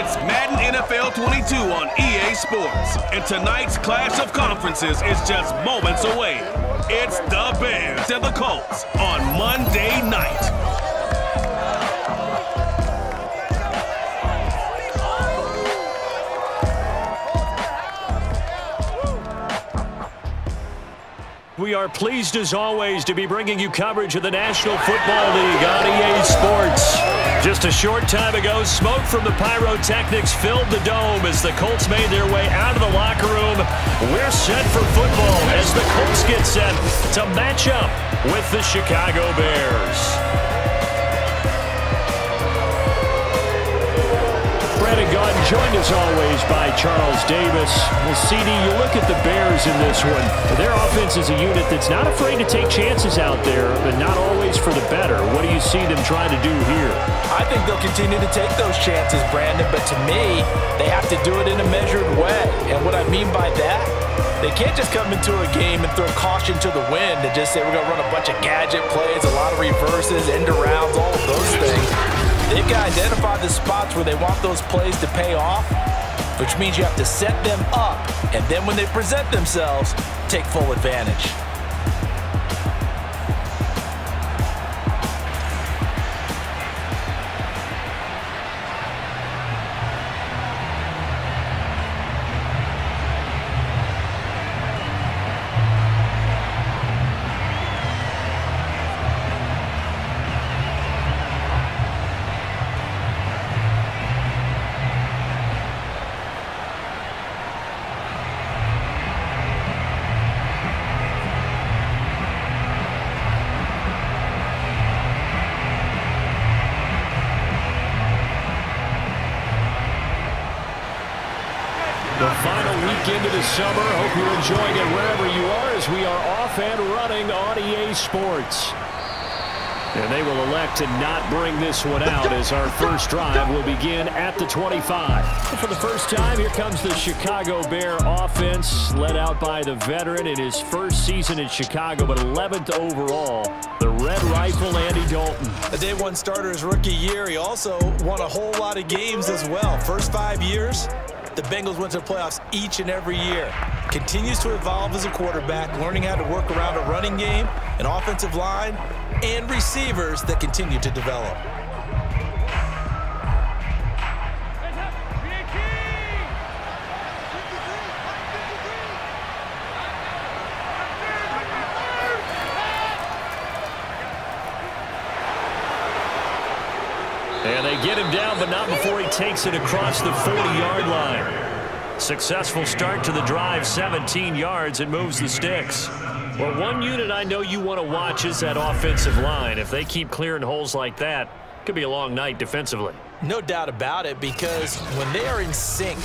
It's Madden NFL 22 on EA Sports, and tonight's clash of conferences is just moments away. It's the Bears and the Colts on Monday night. We are pleased as always to be bringing you coverage of the National Football League on EA Sports. Just a short time ago, smoke from the pyrotechnics filled the dome as the Colts made their way out of the locker room. We're set for football as the Colts get set to match up with the Chicago Bears. Brandon Gaudin joined as always by Charles Davis. Well, CD, you look at the Bears in this one. Their offense is a unit that's not afraid to take chances out there, but not always for the better. What do you see them trying to do here? I think they'll continue to take those chances, Brandon, but to me, they have to do it in a measured way. And what I mean by that, they can't just come into a game and throw caution to the wind and just say we're going to run a bunch of gadget plays, a lot of reverses, end arounds, all of those things. They've got to identify the spots where they want those plays to pay off, which means you have to set them up, and then when they present themselves, take full advantage. The final weekend of the summer. Hope you're enjoying it wherever you are as we are off and running on EA Sports. And they will elect to not bring this one out as our first drive will begin at the 25. For the first time, here comes the Chicago Bear offense, led out by the veteran in his first season in Chicago, but 11th overall, the Red Rifle, Andy Dalton. A day one starter his rookie year. He also won a whole lot of games as well. First 5 years, the Bengals went to the playoffs each and every year. Continues to evolve as a quarterback, learning how to work around a running game, an offensive line, and receivers that continue to develop. And they get him down, but not before he takes it across the 40-yard line. Successful start to the drive, 17 yards, and moves the sticks. Well, one unit I know you want to watch is that offensive line. If they keep clearing holes like that, it could be a long night defensively. No doubt about it, because when they are in sync,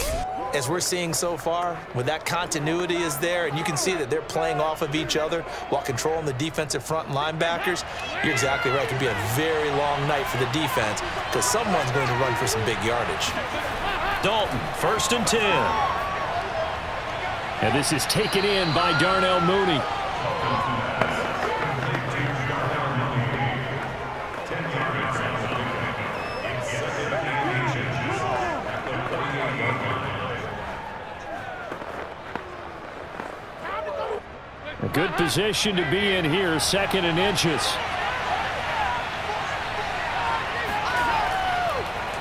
as we're seeing so far, when that continuity is there, and you can see that they're playing off of each other while controlling the defensive front and linebackers, you're exactly right. It could be a very long night for the defense because someone's going to run for some big yardage. Dalton, 1st and 10. And this is taken in by Darnell Mooney. A good position to be in here, 2nd and inches.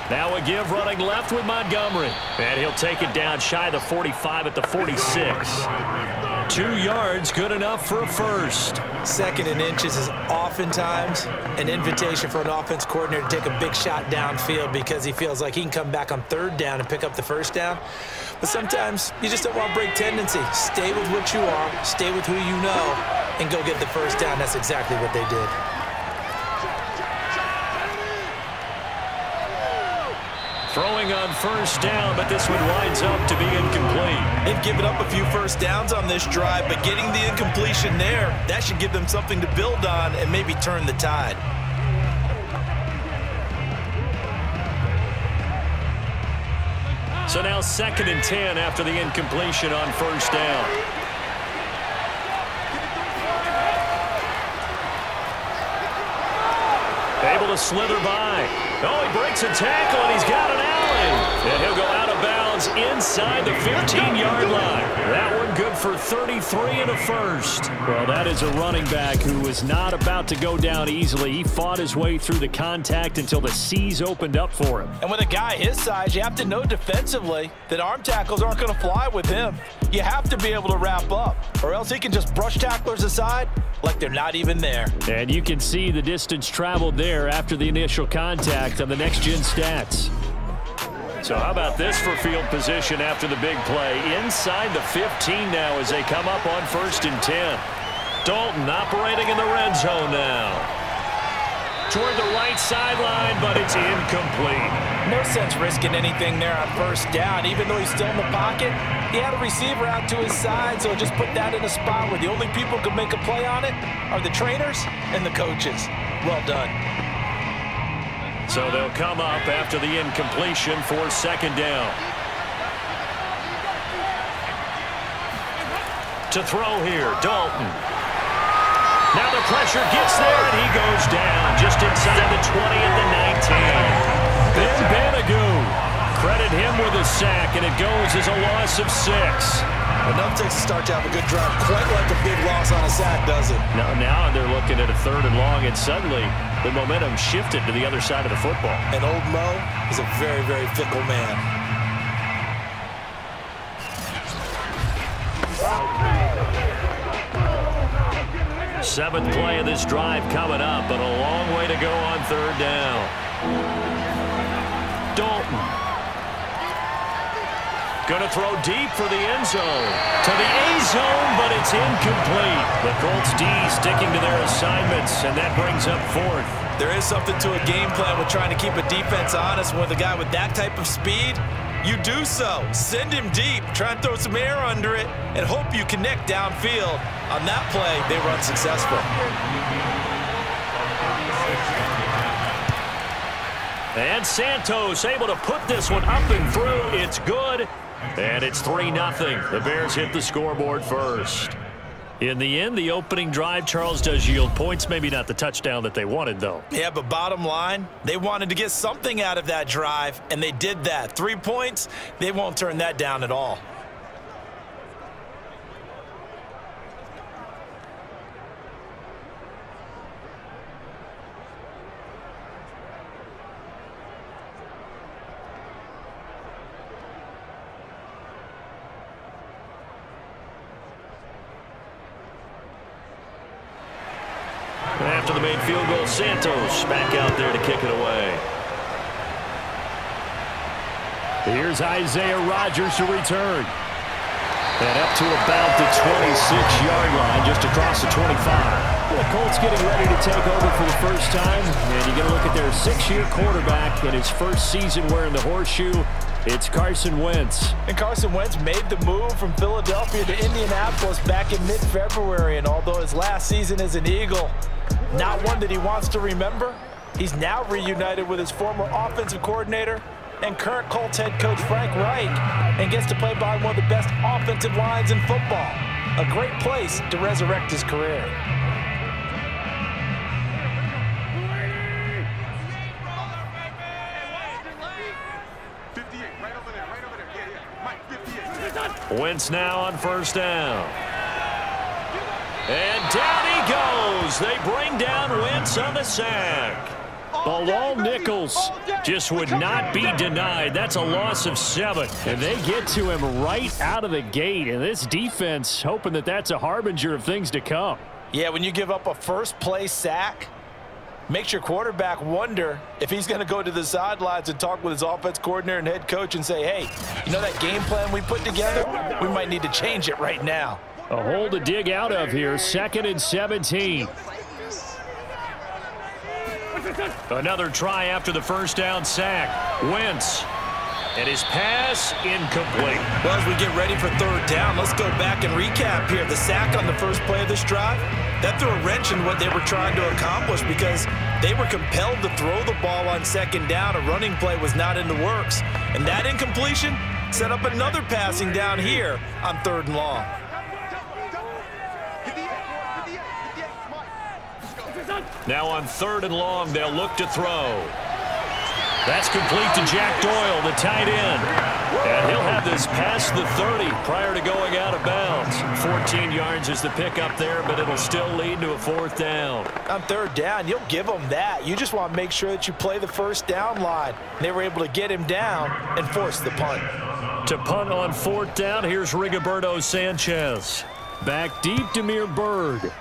Now a give running left with Montgomery. And he'll take it down shy of the 45 at the 46. 2 yards, good enough for a first. 2nd and inches is oftentimes an invitation for an offense coordinator to take a big shot downfield because he feels like he can come back on 3rd down and pick up the 1st down. But sometimes you just don't want to break tendency. Stay with what you are, stay with who you know, and go get the 1st down. That's exactly what they did. Throwing on 1st down, but this one winds up to be incomplete. They've given up a few 1st downs on this drive, but getting the incompletion there, that should give them something to build on and maybe turn the tide. So now 2nd and 10 after the incompletion on 1st down. Able to slither by. Oh, he breaks a tackle, and he's got an alley. And he'll go out of bounds inside the 15-yard line. That one good for 33 and a first. Well, that is a running back who was not about to go down easily. He fought his way through the contact until the C's opened up for him. And with a guy his size, you have to know defensively that arm tackles aren't going to fly with him. You have to be able to wrap up, or else he can just brush tacklers aside like they're not even there. And you can see the distance traveled there after the initial contact on the next-gen stats. So how about this for field position after the big play? Inside the 15 now as they come up on 1st and 10. Dalton operating in the red zone now. Toward the right sideline, but it's incomplete. No sense risking anything there on 1st down. Even though he's still in the pocket, he had a receiver out to his side, so just put that in a spot where the only people who can make a play on it are the trainers and the coaches. Well done. So they'll come up after the incompletion for 2nd down. To throw here, Dalton. Now the pressure gets there, and he goes down just inside the 20 at the 19. Ben Banagoo. Credit him with a sack, and it goes as a loss of 6. Enough takes to start to have a good drive, quite like a big loss on a sack, does it? Now they're looking at a 3rd and long, and suddenly the momentum shifted to the other side of the football. And old Mo is a very, very fickle man. Seventh play of this drive coming up, but a long way to go on 3rd down. Dalton. Going to throw deep for the end zone. To the A-zone, but it's incomplete. The Colts D sticking to their assignments, and that brings up 4th. There is something to a game plan with trying to keep a defense honest. With a guy with that type of speed, you do so. Send him deep, try and throw some air under it, and hope you connect downfield. On that play, they run successful. And Santos able to put this one up and through. It's good. And it's 3-0. The Bears hit the scoreboard first. In the end, the opening drive, Charles, does yield points. Maybe not the touchdown that they wanted, though. Yeah, but bottom line, they wanted to get something out of that drive, and they did that. 3 points, they won't turn that down at all. After the made field goal, Santos back out there to kick it away. Here's Isaiah Rodgers to return. And up to about the 26-yard line, just across the 25. The Colts getting ready to take over for the first time. And you get a look at their 6-year quarterback in his first season wearing the horseshoe. It's Carson Wentz. And Carson Wentz made the move from Philadelphia to Indianapolis back in mid-February. And although his last season as an Eagle, not one that he wants to remember, he's now reunited with his former offensive coordinator and current Colts head coach Frank Reich, and gets to play behind one of the best offensive lines in football. A great place to resurrect his career. Wentz now on 1st down. And down he goes. They bring down Wentz on the sack. Bilal Nichols just would not be denied. That's a loss of 7. And they get to him right out of the gate. And this defense hoping that that's a harbinger of things to come. Yeah, when you give up a first-play sack, makes your quarterback wonder if he's going to go to the sidelines and talk with his offense coordinator and head coach and say, hey, you know that game plan we put together? We might need to change it right now. A hole to dig out of here. 2nd and 17. Another try after the 1st down sack. Wentz. And his pass incomplete. Well, as we get ready for 3rd down, let's go back and recap here. The sack on the first play of this drive, that threw a wrench in what they were trying to accomplish because they were compelled to throw the ball on 2nd down. A running play was not in the works. And that incompletion set up another passing down here on 3rd and long. Now on 3rd and long, they'll look to throw. That's complete to Jack Doyle, the tight end. And he'll have this past the 30 prior to going out of bounds. 14 yards is the pickup there, but it'll still lead to a 4th down. On 3rd down, you'll give them that. You just want to make sure that you play the 1st down line. They were able to get him down and force the punt. To punt on 4th down, here's Rigoberto Sanchez. Back deep, Damiere Byrd.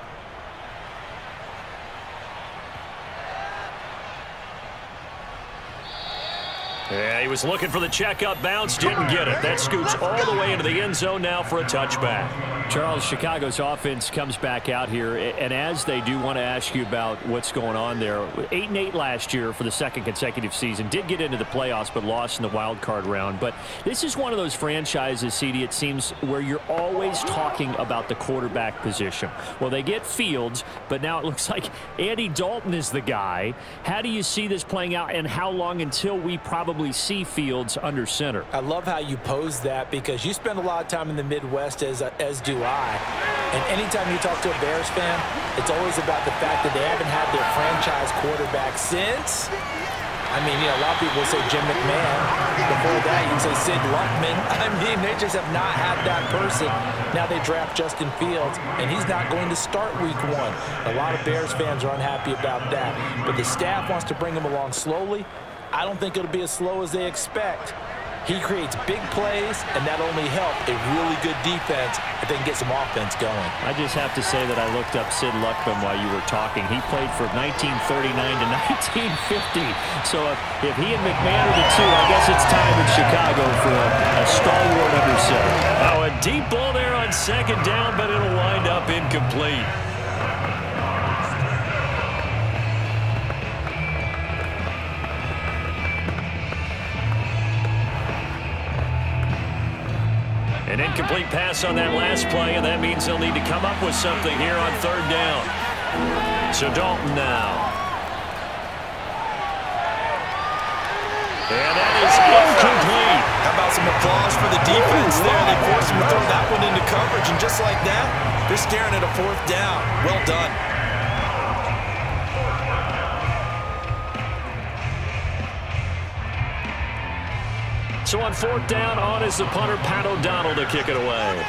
Yeah, he was looking for the checkup bounce, didn't get it. That scoots all the way into the end zone now for a touchback. Charles, Chicago's offense comes back out here, and as they do, want to ask you about what's going on there. 8-8 last year for the 2nd consecutive season. Did get into the playoffs, but lost in the wild card round. But this is one of those franchises, CD, it seems, where you're always talking about the quarterback position. Well, they get Fields, but now it looks like Andy Dalton is the guy. How do you see this playing out, and how long until we probably see Fields under center? I love how you pose that, because you spend a lot of time in the Midwest, as do I. And anytime you talk to a Bears fan, it's always about the fact that they haven't had their franchise quarterback since, I mean, you know, a lot of people say Jim McMahon. Before that, you'd say Sid Luckman. I mean, they just have not had that person. Now they draft Justin Fields, and he's not going to start week 1. A lot of Bears fans are unhappy about that. But the staff wants to bring him along slowly. I don't think it'll be as slow as they expect. He creates big plays, and that only help a really good defense if they can get some offense going. I just have to say that I looked up Sid Luckman while you were talking. He played from 1939 to 1950. So if he and McMahon are the two, I guess it's time in Chicago for a stalwart under center. Oh, a deep ball there on 2nd down, but it'll wind up incomplete. An incomplete pass on that last play, and that means they'll need to come up with something here on 3rd down. So Dalton now. And that is incomplete. How about some applause for the defense there? They forced him to throw that one into coverage, and just like that, they're staring at a 4th down. Well done. So on 4th down, on is the punter, Pat O'Donnell, to kick it away.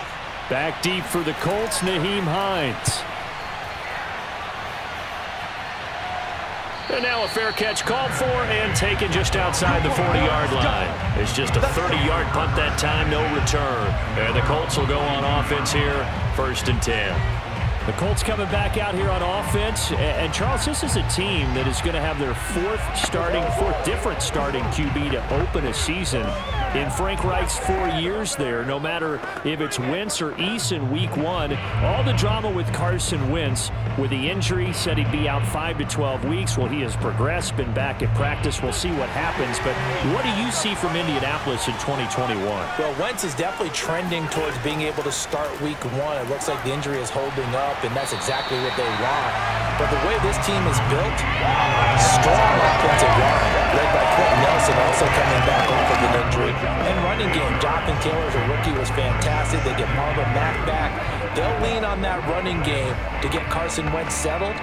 Back deep for the Colts, Nyheim Hines. And now a fair catch called for and taken just outside the 40-yard line. It's just a 30-yard punt that time, no return. And the Colts will go on offense here, 1st and 10. The Colts coming back out here on offense. And, Charles, this is a team that is going to have their fourth different starting QB to open a season in Frank Reich's 4 years there, no matter if it's Wentz or Eason week 1. All the drama with Carson Wentz with the injury, said he'd be out 5 to 12 weeks. Well, he has progressed, been back at practice. We'll see what happens. But what do you see from Indianapolis in 2021? Well, Wentz is definitely trending towards being able to start week 1. It looks like the injury is holding up, and that's exactly what they want. But the way this team is built, strong offensive line, led by Quentin Nelson, also coming back off of an injury. And running game, Jonathan Taylor as a rookie was fantastic. They get Marlon Mack back. They'll lean on that running game to get Carson Wentz settled.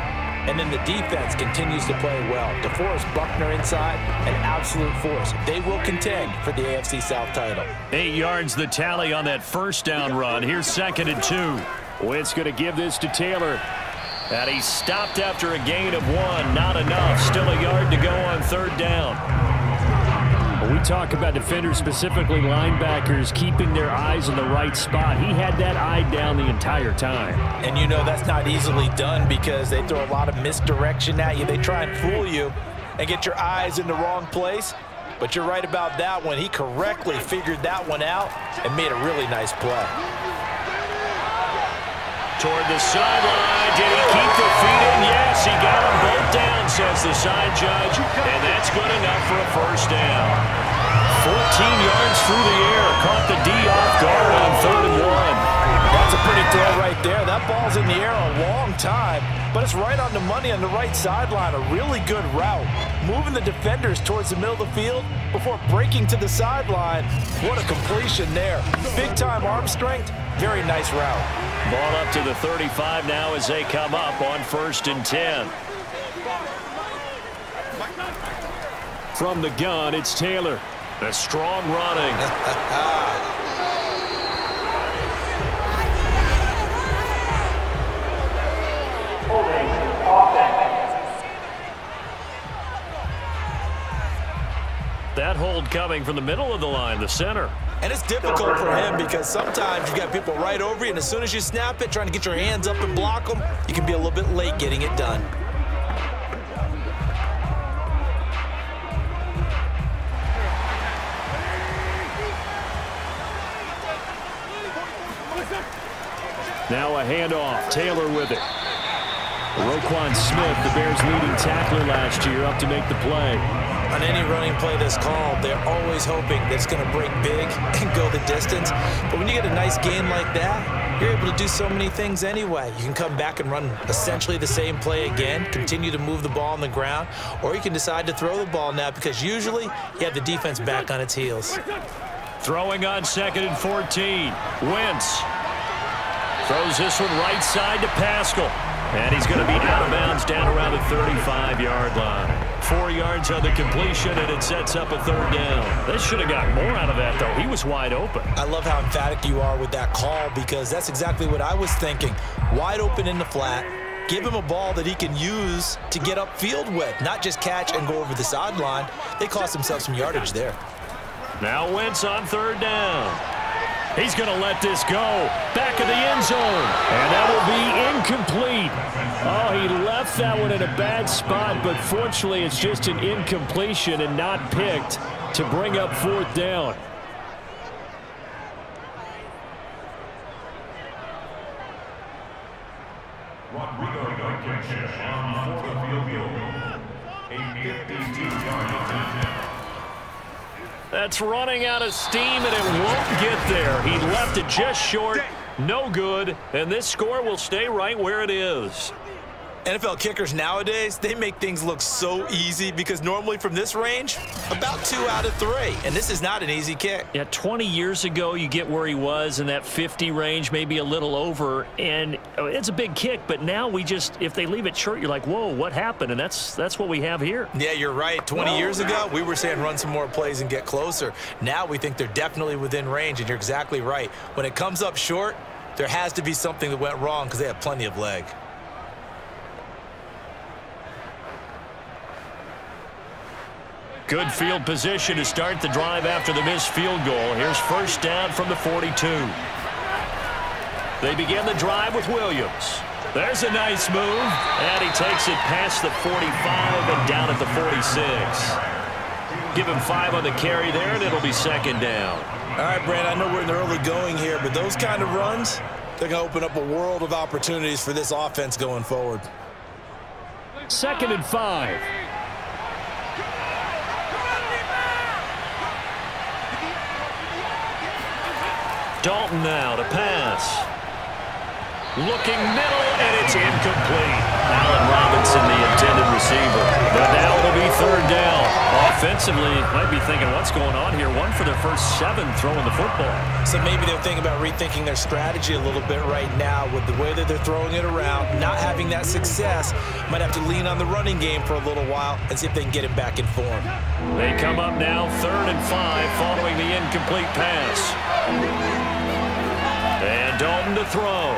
And then the defense continues to play well. DeForest Buckner inside, an absolute force. They will contend for the AFC South title. 8 yards the tally on that first down run. Here's 2nd and 2. Wentz going to give this to Taylor. And he stopped after a gain of 1. Not enough. Still a yard to go on 3rd down. We talk about defenders, specifically linebackers, keeping their eyes in the right spot. He had that eye down the entire time. And you know that's not easily done because they throw a lot of misdirection at you. They try and fool you and get your eyes in the wrong place. But you're right about that one. He correctly figured that one out and made a really nice play. Toward the sideline. Did he keep the feet in? Yes, he got them both down, says the side judge. And that's good enough for a first down. 14 yards through the air. Caught the D off guard on 3rd and 1. That's a pretty throw right there. That ball's in the air a long time, but it's right on the money on the right sideline. A really good route. Moving the defenders towards the middle of the field before breaking to the sideline. What a completion there. Big-time arm strength. Very nice route. Ball up to the 35 now as they come up on 1st and 10. From the gun, it's Taylor. A strong running. That hold coming from the middle of the line, the center. And it's difficult for him because sometimes you got people right over you, and as soon as you snap it, trying to get your hands up and block them, you can be a little bit late getting it done. Now a handoff. Taylor with it. Roquan Smith, the Bears' leading tackler last year, up to make the play. On any running play that's called, they're always hoping that it's going to break big and go the distance. But when you get a nice gain like that, you're able to do so many things anyway. You can come back and run essentially the same play again, continue to move the ball on the ground, or you can decide to throw the ball now because usually you have the defense back on its heels. Throwing on 2nd and 14. Wentz throws this one right side to Pascal. And he's going to be out of bounds down around the 35-yard line. 4 yards on the completion, and it sets up a 3rd down. They should have got more out of that, though. He was wide open. I love how emphatic you are with that call because that's exactly what I was thinking. Wide open in the flat. Give him a ball that he can use to get upfield with, not just catch and go over the sideline. They cost themselves some yardage there. Now Wentz on 3rd down. He's going to let this go. Back of the end zone. And that will be incomplete. Oh, he left that one in a bad spot, but fortunately it's just an incompletion and not picked to bring up 4th down. That's running out of steam, and it won't get there. He left it just short, no good, and this score will stay right where it is. NFL kickers nowadays, they make things look so easy because normally from this range, about 2 out of 3. And this is not an easy kick. Yeah, 20 years ago, you get where he was in that 50 range, maybe a little over, and it's a big kick, but now we just, if they leave it short, you're like, whoa, what happened? And that's what we have here. Yeah, you're right. 20 years ago, we were saying run some more plays and get closer. Now we think they're definitely within range, and you're exactly right. When it comes up short, there has to be something that went wrong because they have plenty of leg. Good field position to start the drive after the missed field goal. Here's 1st down from the 42. They begin the drive with Williams. There's a nice move, and he takes it past the 45 and down at the 46. Give him 5 on the carry there, and it'll be 2nd down. All right, Brand, I know we're in the early going here, but those kind of runs, they're going to open up a world of opportunities for this offense going forward. 2nd and 5. Dalton now to pass. Looking middle, and it's incomplete. Allen Robinson, the intended receiver. But now it'll be 3rd down. Offensively, might be thinking, what's going on here? 1 for their first 7 throwing the football. So maybe they're thinking about rethinking their strategy a little bit right now with the way that they're throwing it around, not having that success. Might have to lean on the running game for a little while and see if they can get him back in form. They come up now 3rd and 5 following the incomplete pass. And Dalton to throw.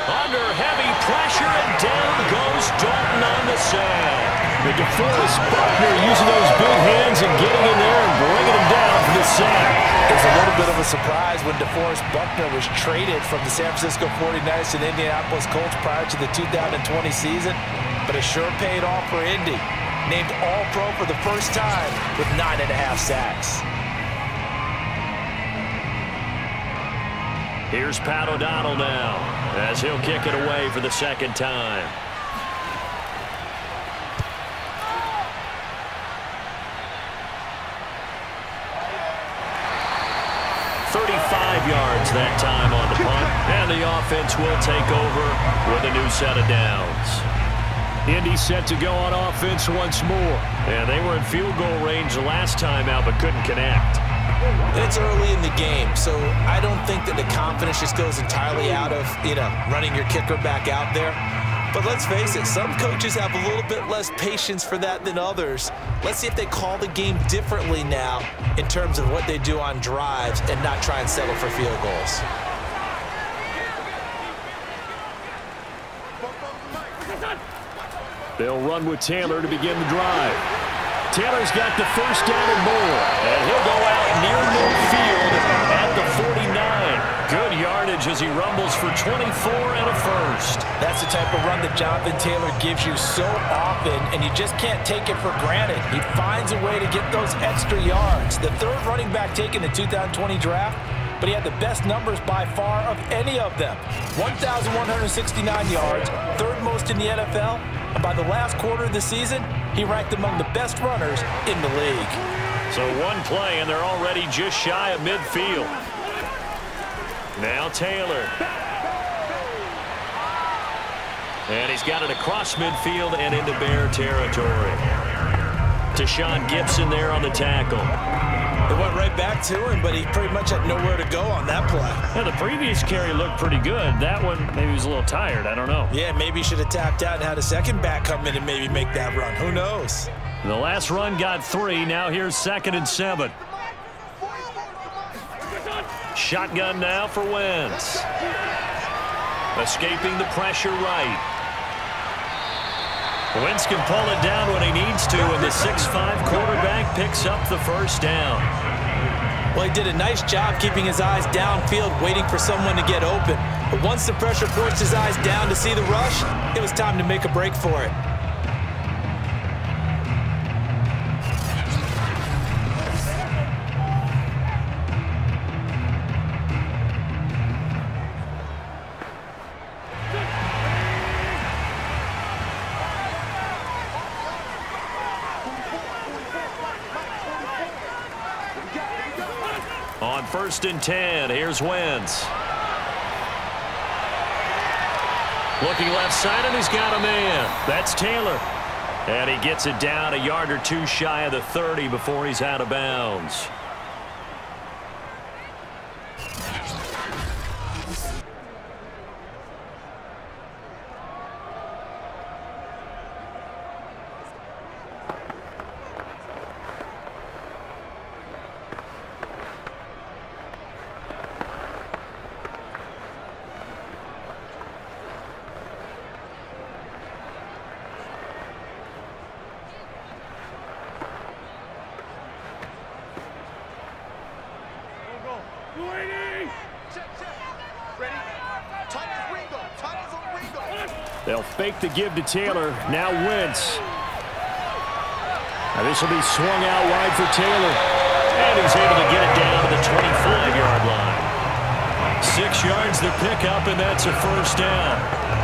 Under heavy pressure, and down goes Dalton on the sack. The DeForest Buckner using those big hands and getting in there and bringing him down for the sack. It's a little bit of a surprise when DeForest Buckner was traded from the San Francisco 49ers to the Indianapolis Colts prior to the 2020 season, but it sure paid off for Indy. Named All-Pro for the first time with 9.5 sacks. Here's Pat O'Donnell now as he'll kick it away for the 2nd time. Yards that time on the punt, and the offense will take over with a new set of downs. Indy set to go on offense once more, and they were in field goal range the last time out but couldn't connect. It's early in the game, so I don't think that the confidence just goes entirely out of, running your kicker back out there. But let's face it, some coaches have a little bit less patience for that than others. Let's see if they call the game differently now in terms of what they do on drives and not try and settle for field goals. They'll run with Taylor to begin the drive. Taylor's got the first down and more, and he'll go out near midfield at the 49. Good yardage as he rumbles for 24 and a first. That's the type of run that Jonathan Taylor gives you so often, and you just can't take it for granted. He finds a way to get those extra yards. The third running back taken in the 2020 draft, but he had the best numbers by far of any of them. 1,169 yards, third most in the NFL, and by the last quarter of the season, he ranked among the best runners in the league. So one play, and they're already just shy of midfield. Now Taylor. And he's got it across midfield and into Bear territory. Deshaun Gibson there on the tackle. It went right back to him, but he pretty much had nowhere to go on that play. Yeah, the previous carry looked pretty good. That one, maybe he was a little tired. I don't know. Yeah, maybe he should have tapped out and had a second back come in and maybe make that run. Who knows? The last run got 3. Now here's 2nd and 7. Shotgun now for Wentz. Escaping the pressure right. Wentz can pull it down when he needs to, and the 6'5" quarterback picks up the first down. Well, he did a nice job keeping his eyes downfield, waiting for someone to get open. But once the pressure forced his eyes down to see the rush, it was time to make a break for it. On 1st and 10, here's Wentz. Looking left side, and he's got a man. That's Taylor. And he gets it down a yard or 2 shy of the 30 before he's out of bounds. They'll fake the give to Taylor. Now Wentz. Now this will be swung out wide for Taylor. And he's able to get it down to the 25-yard line. 6 yards the pickup, and that's a first down.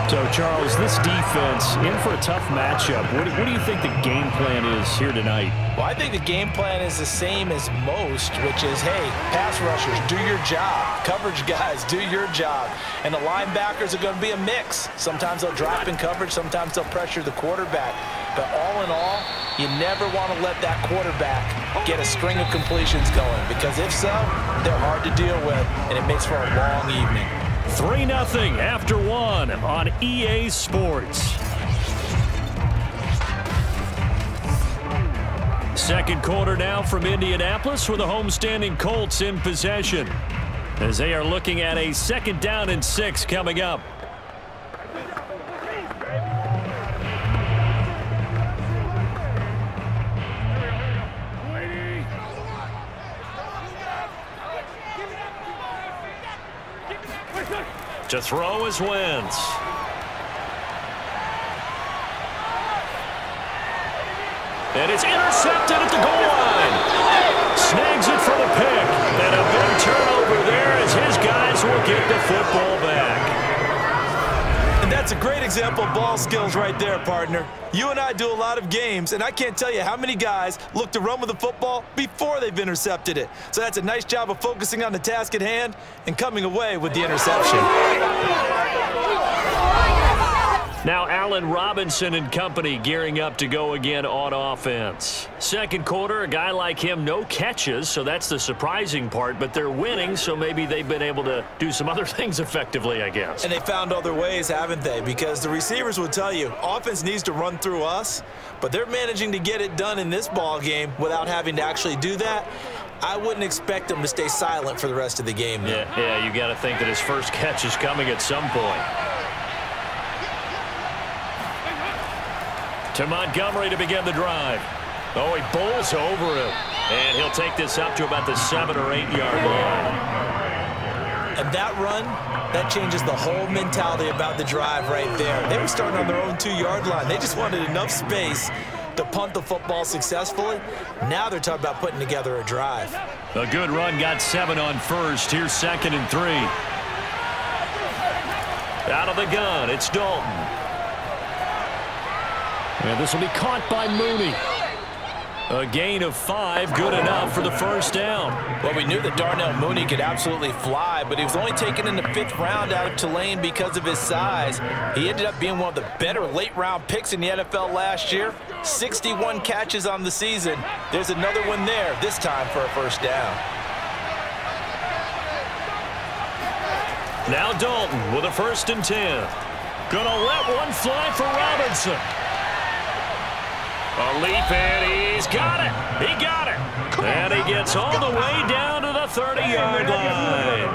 So, Charles, this defense in for a tough matchup. What do you think the game plan is here tonight? Well, I think the game plan is the same as most, which is, hey, pass rushers, do your job. Coverage guys, do your job. And the linebackers are going to be a mix. Sometimes they'll drop in coverage. Sometimes they'll pressure the quarterback. But all in all, you never want to let that quarterback get a string of completions going, because if so, they're hard to deal with, and it makes for a long evening. 3-0 after 1 on EA Sports. Second quarter now from Indianapolis with the homestanding Colts in possession, as they are looking at a 2nd down and 6 coming up. To throw is Wentz. And it's intercepted at the goal line. Snags it for the pick. And a big turnover there as his guys will get the football back. And that's a great example of ball skills right there, partner. You and I do a lot of games, and I can't tell you how many guys look to run with the football before they've intercepted it. So that's a nice job of focusing on the task at hand and coming away with the interception. Now Allen Robinson and company gearing up to go again on offense. Second quarter, a guy like him, no catches, so that's the surprising part, but they're winning, so maybe they've been able to do some other things effectively, I guess. And they found other ways, haven't they? Because the receivers will tell you, offense needs to run through us, but they're managing to get it done in this ball game without having to actually do that. I wouldn't expect him to stay silent for the rest of the game, though. Yeah, you got to think that his first catch is coming at some point. To Montgomery to begin the drive. Oh, he bowls over him. And he'll take this up to about the 7 or 8 yard line. And that run, that changes the whole mentality about the drive right there. They were starting on their own 2-yard line. They just wanted enough space to punt the football successfully. Now they're talking about putting together a drive. A good run, got 7 on first. Here's 2nd and 3. Out of the gun, it's Dalton. And this will be caught by Mooney. A gain of 5, good enough for the first down. Well, we knew that Darnell Mooney could absolutely fly, but he was only taken in the 5th round out of Tulane because of his size. He ended up being one of the better late-round picks in the NFL last year. 61 catches on the season. There's another one there, this time for a first down. Now Dalton with a 1st and 10. Gonna let one fly for Robinson. A leap, and he's got it. He got it. And he gets all the way down to the 30-yard line.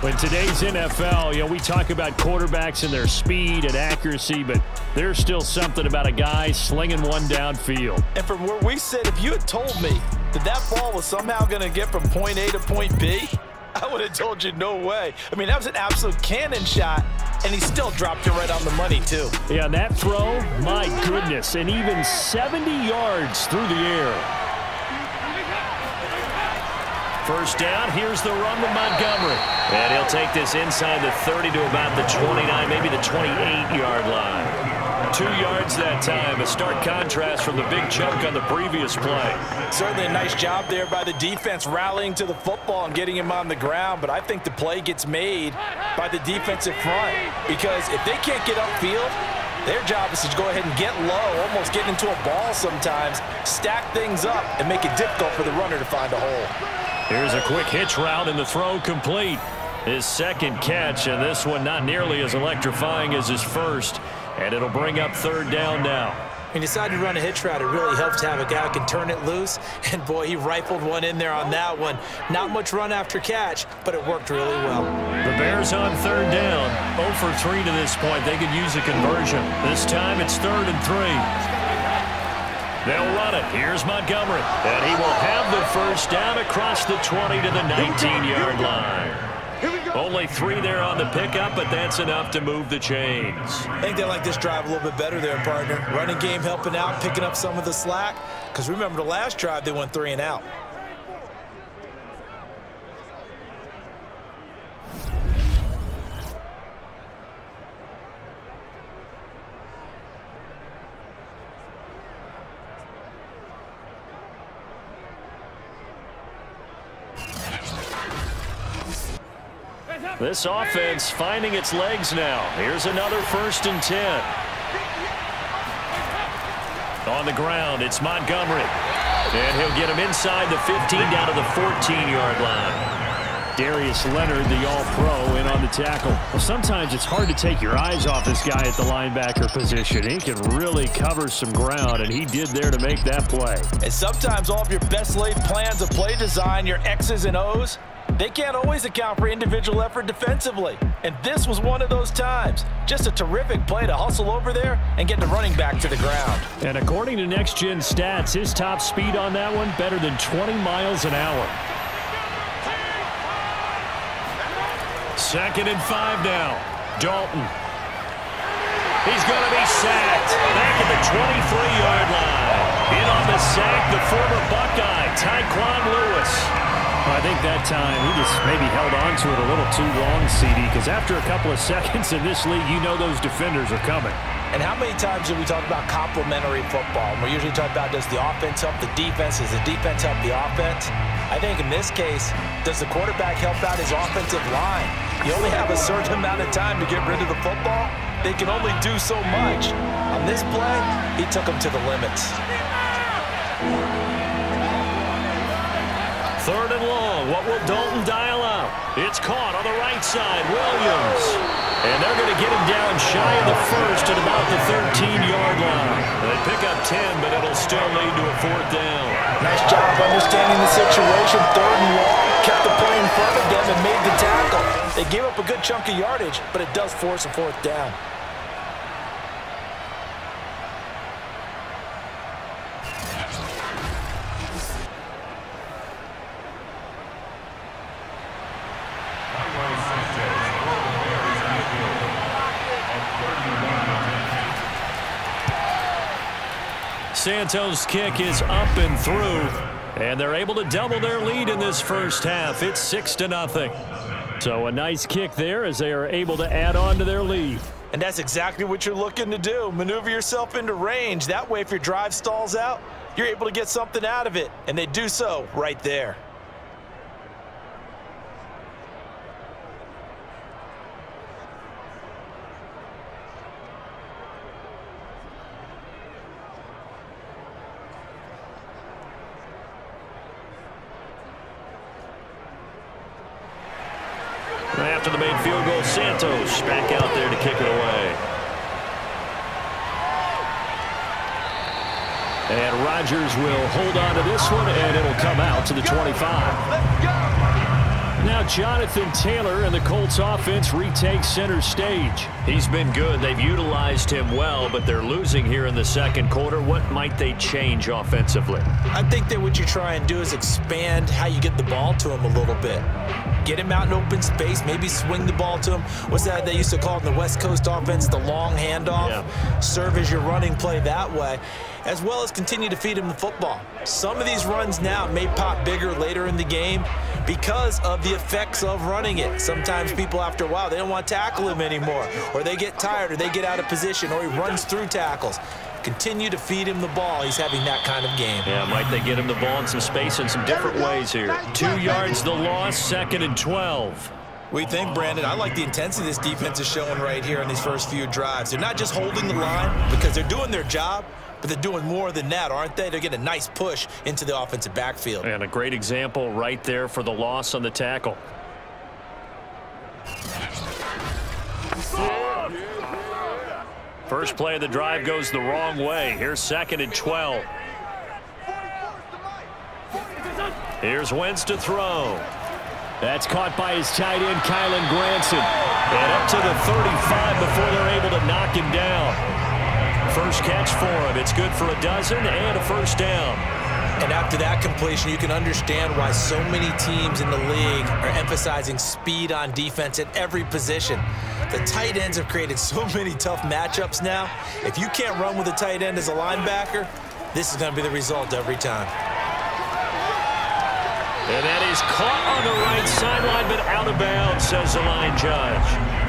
In today's NFL, we talk about quarterbacks and their speed and accuracy, but there's still something about a guy slinging one downfield. And from where we sit, if you had told me that that ball was somehow going to get from point A to point B, I would have told you no way. I mean, that was an absolute cannon shot, and he still dropped it right on the money, too. Yeah, that throw, my goodness, and even 70 yards through the air. First down, here's the run with Montgomery. And he'll take this inside the 30 to about the 29, maybe the 28-yard line. 2 yards that time, a stark contrast from the big chunk on the previous play. Certainly a nice job there by the defense rallying to the football and getting him on the ground, but I think the play gets made by the defensive front because if they can't get upfield, their job is to go ahead and get low, almost get into a ball sometimes, stack things up, and make it difficult for the runner to find a hole. Here's a quick hitch route and the throw complete. His 2nd catch, and this one not nearly as electrifying as his first. And it'll bring up 3rd down now. When you decide to run a hitch route, it really helps to have a guy who can turn it loose. And, boy, he rifled one in there on that one. Not much run after catch, but it worked really well. The Bears on 3rd down. 0 for 3 to this point. They could use a conversion. This time it's 3rd and 3. They'll run it. Here's Montgomery. And he will have the first down across the 20 to the 19-yard line. Only 3 there on the pickup, but that's enough to move the chains. I think they like this drive a little bit better there, partner. Running game helping out, picking up some of the slack. Because remember the last drive, they went 3 and out. This offense finding its legs now. Here's another 1st and 10. On the ground, it's Montgomery. And he'll get him inside the 15 down to the 14-yard line. Darius Leonard, the all-pro, in on the tackle. Well, sometimes it's hard to take your eyes off this guy at the linebacker position. He can really cover some ground, and he did there to make that play. And sometimes all of your best-laid plans of play design, your X's and O's, they can't always account for individual effort defensively. And this was one of those times. Just a terrific play to hustle over there and get the running back to the ground. And according to Next Gen Stats, his top speed on that one, better than 20 miles an hour. 2nd and 5 now. Dalton. He's going to be sacked back at the 23-yard line. In on the sack, the former Buckeye, Tyquan Lewis. I think that time he just maybe held on to it a little too long, CD, because after a couple of seconds in this league, you know those defenders are coming. And how many times do we talk about complementary football? We usually talk about, does the offense help the defense? Does the defense help the offense? I think in this case, does the quarterback help out his offensive line? You only have a certain amount of time to get rid of the football, they can only do so much. On this play, he took them to the limits. 3rd and long. What will Dalton dial up? It's caught on the right side. Williams. And they're going to get him down shy of the first at about the 13-yard line. They pick up 10, but it'll still lead to a 4th down. Nice job understanding the situation. 3rd and long. Kept the play in front of them and made the tackle. They gave up a good chunk of yardage, but it does force a 4th down. Santos' kick is up and through, and they're able to double their lead in this first half. It's 6-0. So a nice kick there as they are able to add on to their lead. And that's exactly what you're looking to do. Maneuver yourself into range. That way, if your drive stalls out, you're able to get something out of it. And they do so right there. After the made field goal, Santos back out there to kick it away. And Rodgers will hold on to this one, and it'll come out to the 25. Now Jonathan Taylor and the Colts offense retakes center stage. He's been good. They've utilized him well, but they're losing here in the second quarter. What might they change offensively? I think that what you try and do is expand how you get the ball to him a little bit. Get him out in open space, maybe swing the ball to him. What's that they used to call in the West Coast offense, the long handoff? Yeah. Serve as your running play that way, as well as continue to feed him the football. Some of these runs now may pop bigger later in the game because of the effects of running it. Sometimes people, after a while, they don't want to tackle him anymore, or they get tired, or they get out of position, or he runs through tackles. Continue to feed him the ball. He's having that kind of game. Yeah, might they get him the ball in some space in some different ways here. 2 yards the loss, 2nd and 12. What do you think, Brandon? I like the intensity this defense is showing right here in these first few drives. They're not just holding the line because they're doing their job, but they're doing more than that, aren't they? They're getting a nice push into the offensive backfield. And a great example right there for the loss on the tackle. First play of the drive goes the wrong way. Here's 2nd and 12. Here's Wentz to throw. That's caught by his tight end, Kylan Granson. And up to the 35 before they're able to knock him down. First catch for him. It's good for a dozen and a first down. And after that completion, you can understand why so many teams in the league are emphasizing speed on defense at every position. The tight ends have created so many tough matchups now. If you can't run with a tight end as a linebacker, this is going to be the result every time. And that is caught on the right sideline, but out of bounds, says the line judge.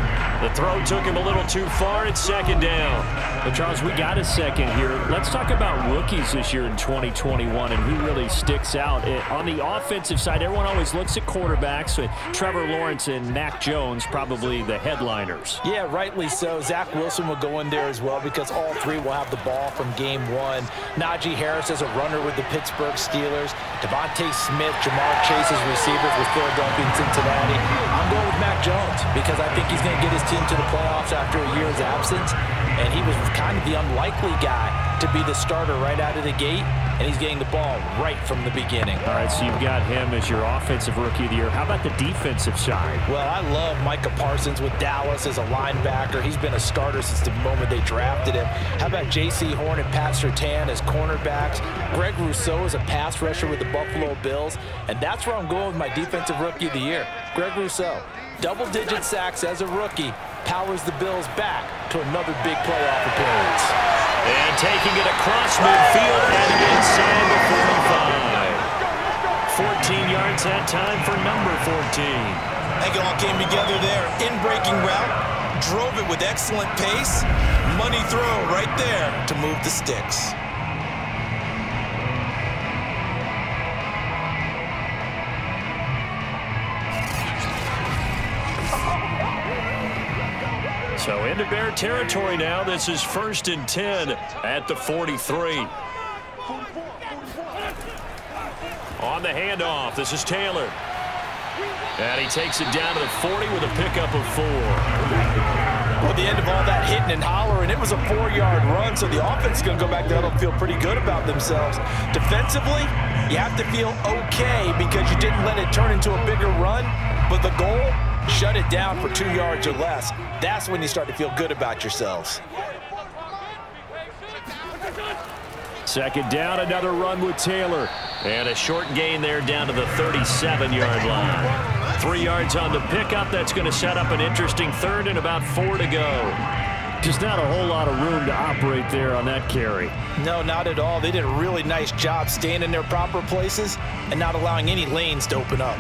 The throw took him a little too far. It's 2nd down. But, Charles, we got a second here. Let's talk about rookies this year in 2021 and who really sticks out. On the offensive side, everyone always looks at quarterbacks. Trevor Lawrence and Mac Jones probably the headliners. Yeah, rightly so. Zach Wilson will go in there as well because all three will have the ball from game one. Najee Harris is a runner with the Pittsburgh Steelers. Devontae Smith, Jamar Chase's receivers with Philadelphia and Cincinnati. I'm going with Mac Jones because I think he's going to get his team to the playoffs after a year's absence, and he was kind of the unlikely guy to be the starter right out of the gate, and he's getting the ball right from the beginning. All right, so you've got him as your offensive rookie of the year. How about the defensive side? Well, I love Micah Parsons with Dallas as a linebacker. He's been a starter since the moment they drafted him. How about J.C. Horn and Pat Surtain as cornerbacks? Greg Rousseau is a pass rusher with the Buffalo Bills, and that's where I'm going with my defensive rookie of the year, Greg Rousseau. Double-digit sacks as a rookie, powers the Bills back to another big playoff appearance. And taking it across midfield and inside the 45. 14 yards that time for number 14. I think it all came together there. In-breaking route, drove it with excellent pace. Money throw right there to move the sticks. So into Bear territory now. This is 1st and 10 at the 43. On the handoff, this is Taylor. And he takes it down to the 40 with a pickup of 4. Well, the end of all that hitting and hollering, it was a 4-yard run, so the offense is going to go back there and feel pretty good about themselves. Defensively, you have to feel okay because you didn't let it turn into a bigger run, but the goal, shut it down for 2 yards or less. That's when you start to feel good about yourselves. 2nd down, another run with Taylor. And a short gain there down to the 37-yard line. 3 yards on the pickup. That's going to set up an interesting 3rd and about 4 to go. Just not a whole lot of room to operate there on that carry. No, not at all. They did a really nice job staying in their proper places and not allowing any lanes to open up.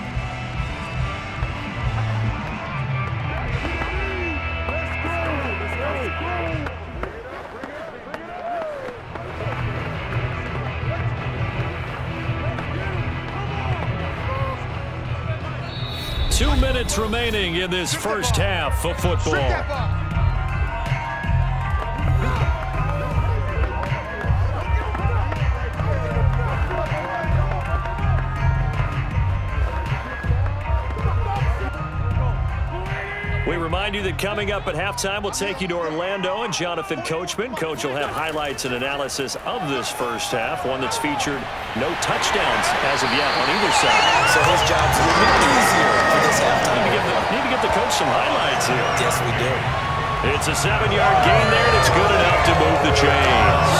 Two minutes remaining in this first half of football. We remind you that coming up at halftime, we'll take you to Orlando and Jonathan Coachman. Coach will have highlights and analysis of this first half, one that's featured no touchdowns as of yet on either side. So his job's a little bit easier for this halftime. Need to get the coach some highlights here. Yes, we do. It's a 7-yard gain there, and it's good enough to move the chains.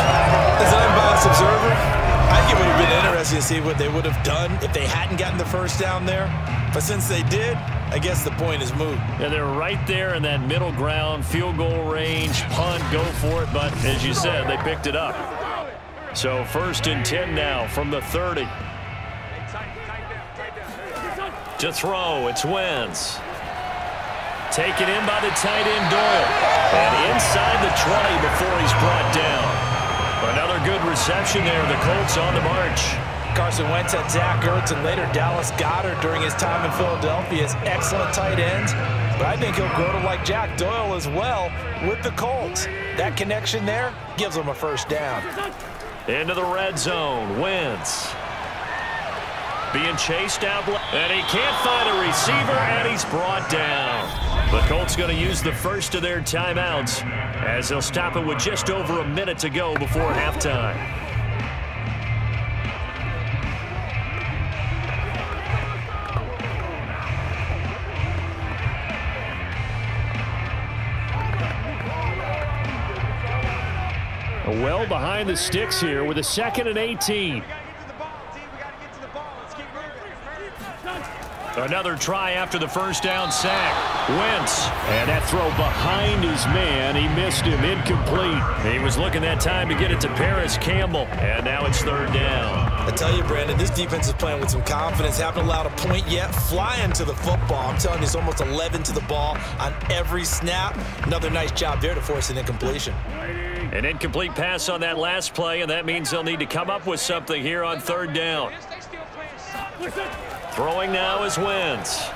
As an unbiased observer, I think it would have been interesting to see what they would have done if they hadn't gotten the first down there. But since they did, I guess the point is moot. Yeah, they're right there in that middle ground, field goal range, punt, go for it. But as you said, they picked it up. So 1st and 10 now from the 30. To throw, it's Wentz. Taken in by the tight end Doyle. And inside the 20 before he's brought down. Another good reception there. The Colts on the march. Carson Wentz had Zach Ertz and later Dallas Goedert during his time in Philadelphia as excellent tight ends. But I think he'll grow to like Jack Doyle as well with the Colts. That connection there gives them a first down. Into the red zone. Wentz being chased out. And he can't find a receiver, and he's brought down. The Colts going to use the first of their timeouts as they'll stop it with just over a minute to go before halftime. Well behind the sticks here with a 2nd and 18. Another try after the first down sack. Wentz, and that throw behind his man. He missed him, incomplete. He was looking that time to get it to Paris Campbell, and now it's 3rd down. I tell you, Brandon, this defense is playing with some confidence. Haven't allowed a point yet. Flying to the football. I'm telling you, it's almost 11 to the ball on every snap. Another nice job there to force an incompletion. An incomplete pass on that last play, and that means they'll need to come up with something here on 3rd down. Throwing now is Wentz.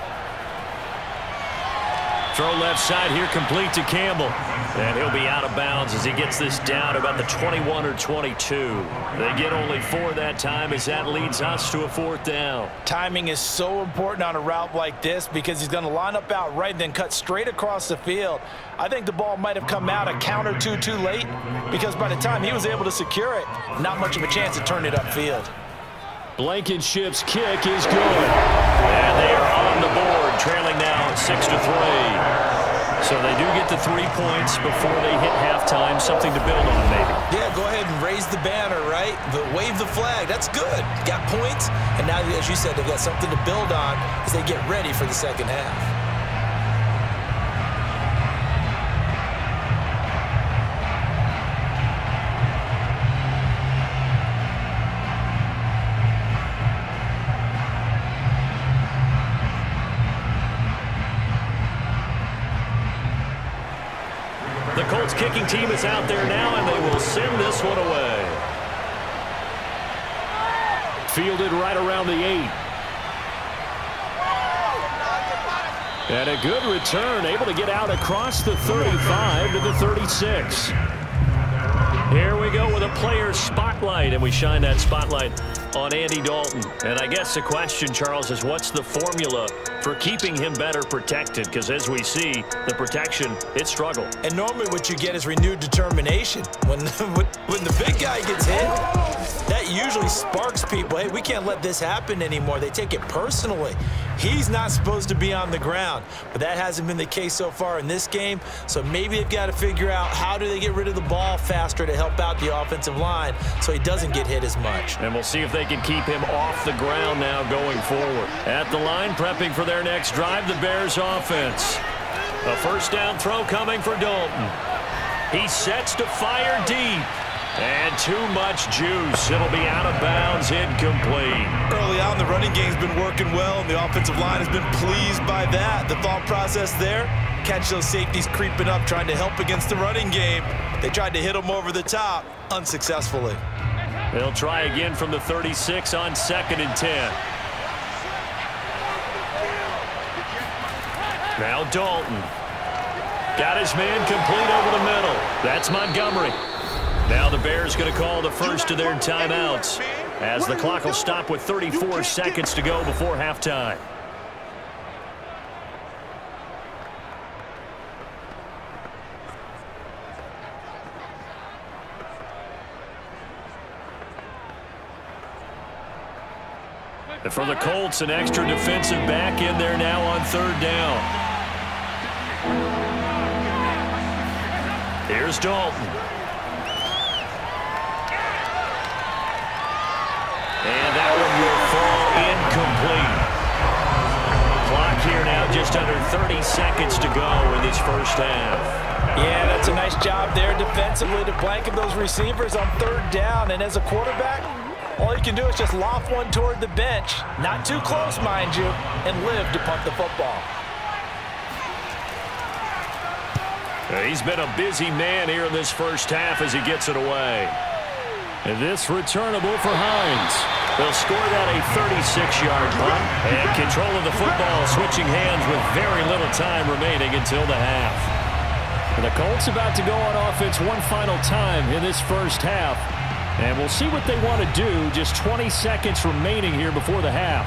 Throw left side here, complete to Campbell. And he'll be out of bounds as he gets this down about the 21 or 22. They get only 4 that time as that leads us to a 4th down. Timing is so important on a route like this because he's going to line up out right and then cut straight across the field. I think the ball might have come out a count or two too late because by the time he was able to secure it, not much of a chance to turn it upfield. Blankenship's kick is good. And they are on the board, trailing now 6-3. So they do get the 3 points before they hit halftime, something to build on maybe. Yeah, go ahead and raise the banner, right? Wave the flag. That's good. Got points, and now, as you said, they've got something to build on as they get ready for the second half. The Colts kicking team is out there now, and they will send this one away. Fielded right around the 8. And a good return, able to get out across the 35 to the 36. Here we go with a player spotlight, and we shine that spotlight on Andy Dalton. And I guess the question, Charles, is what's the formula for keeping him better protected? Because as we see, the protection, it struggled. And normally what you get is renewed determination. When the big guy gets hit, that usually sparks people. Hey, we can't let this happen anymore. They take it personally. He's not supposed to be on the ground, but that hasn't been the case so far in this game. So maybe they've got to figure out how do they get rid of the ball faster to help out the offensive line so he doesn't get hit as much. And we'll see if they can keep him off the ground now going forward. At the line, prepping for their next drive, the Bears offense. A first down throw coming for Dalton. He sets to fire deep. And too much juice. It'll be out of bounds, incomplete. Early on, the running game's been working well, and the offensive line has been pleased by that. The thought process there, catch those safeties creeping up, trying to help against the running game. They tried to hit them over the top, unsuccessfully. They'll try again from the 36 on 2nd and 10. Now Dalton. Got his man complete over the middle. That's Montgomery. Now the Bears going to call the first of their timeouts as the clock will stop with 34 seconds to go before halftime. And for the Colts, an extra defensive back in there now on 3rd down. Here's Dalton. And that one will fall incomplete. Clock here now just under 30 seconds to go in this first half. Yeah, that's a nice job there defensively to blanket those receivers on 3rd down. And as a quarterback, all you can do is just loft one toward the bench. Not too close, mind you, and live to punt the football. He's been a busy man here in this first half as he gets it away. And this returnable for Hines. They'll score that a 36-yard punt. And control of the football switching hands with very little time remaining until the half. And the Colts about to go on offense one final time in this first half. And we'll see what they want to do. Just 20 seconds remaining here before the half.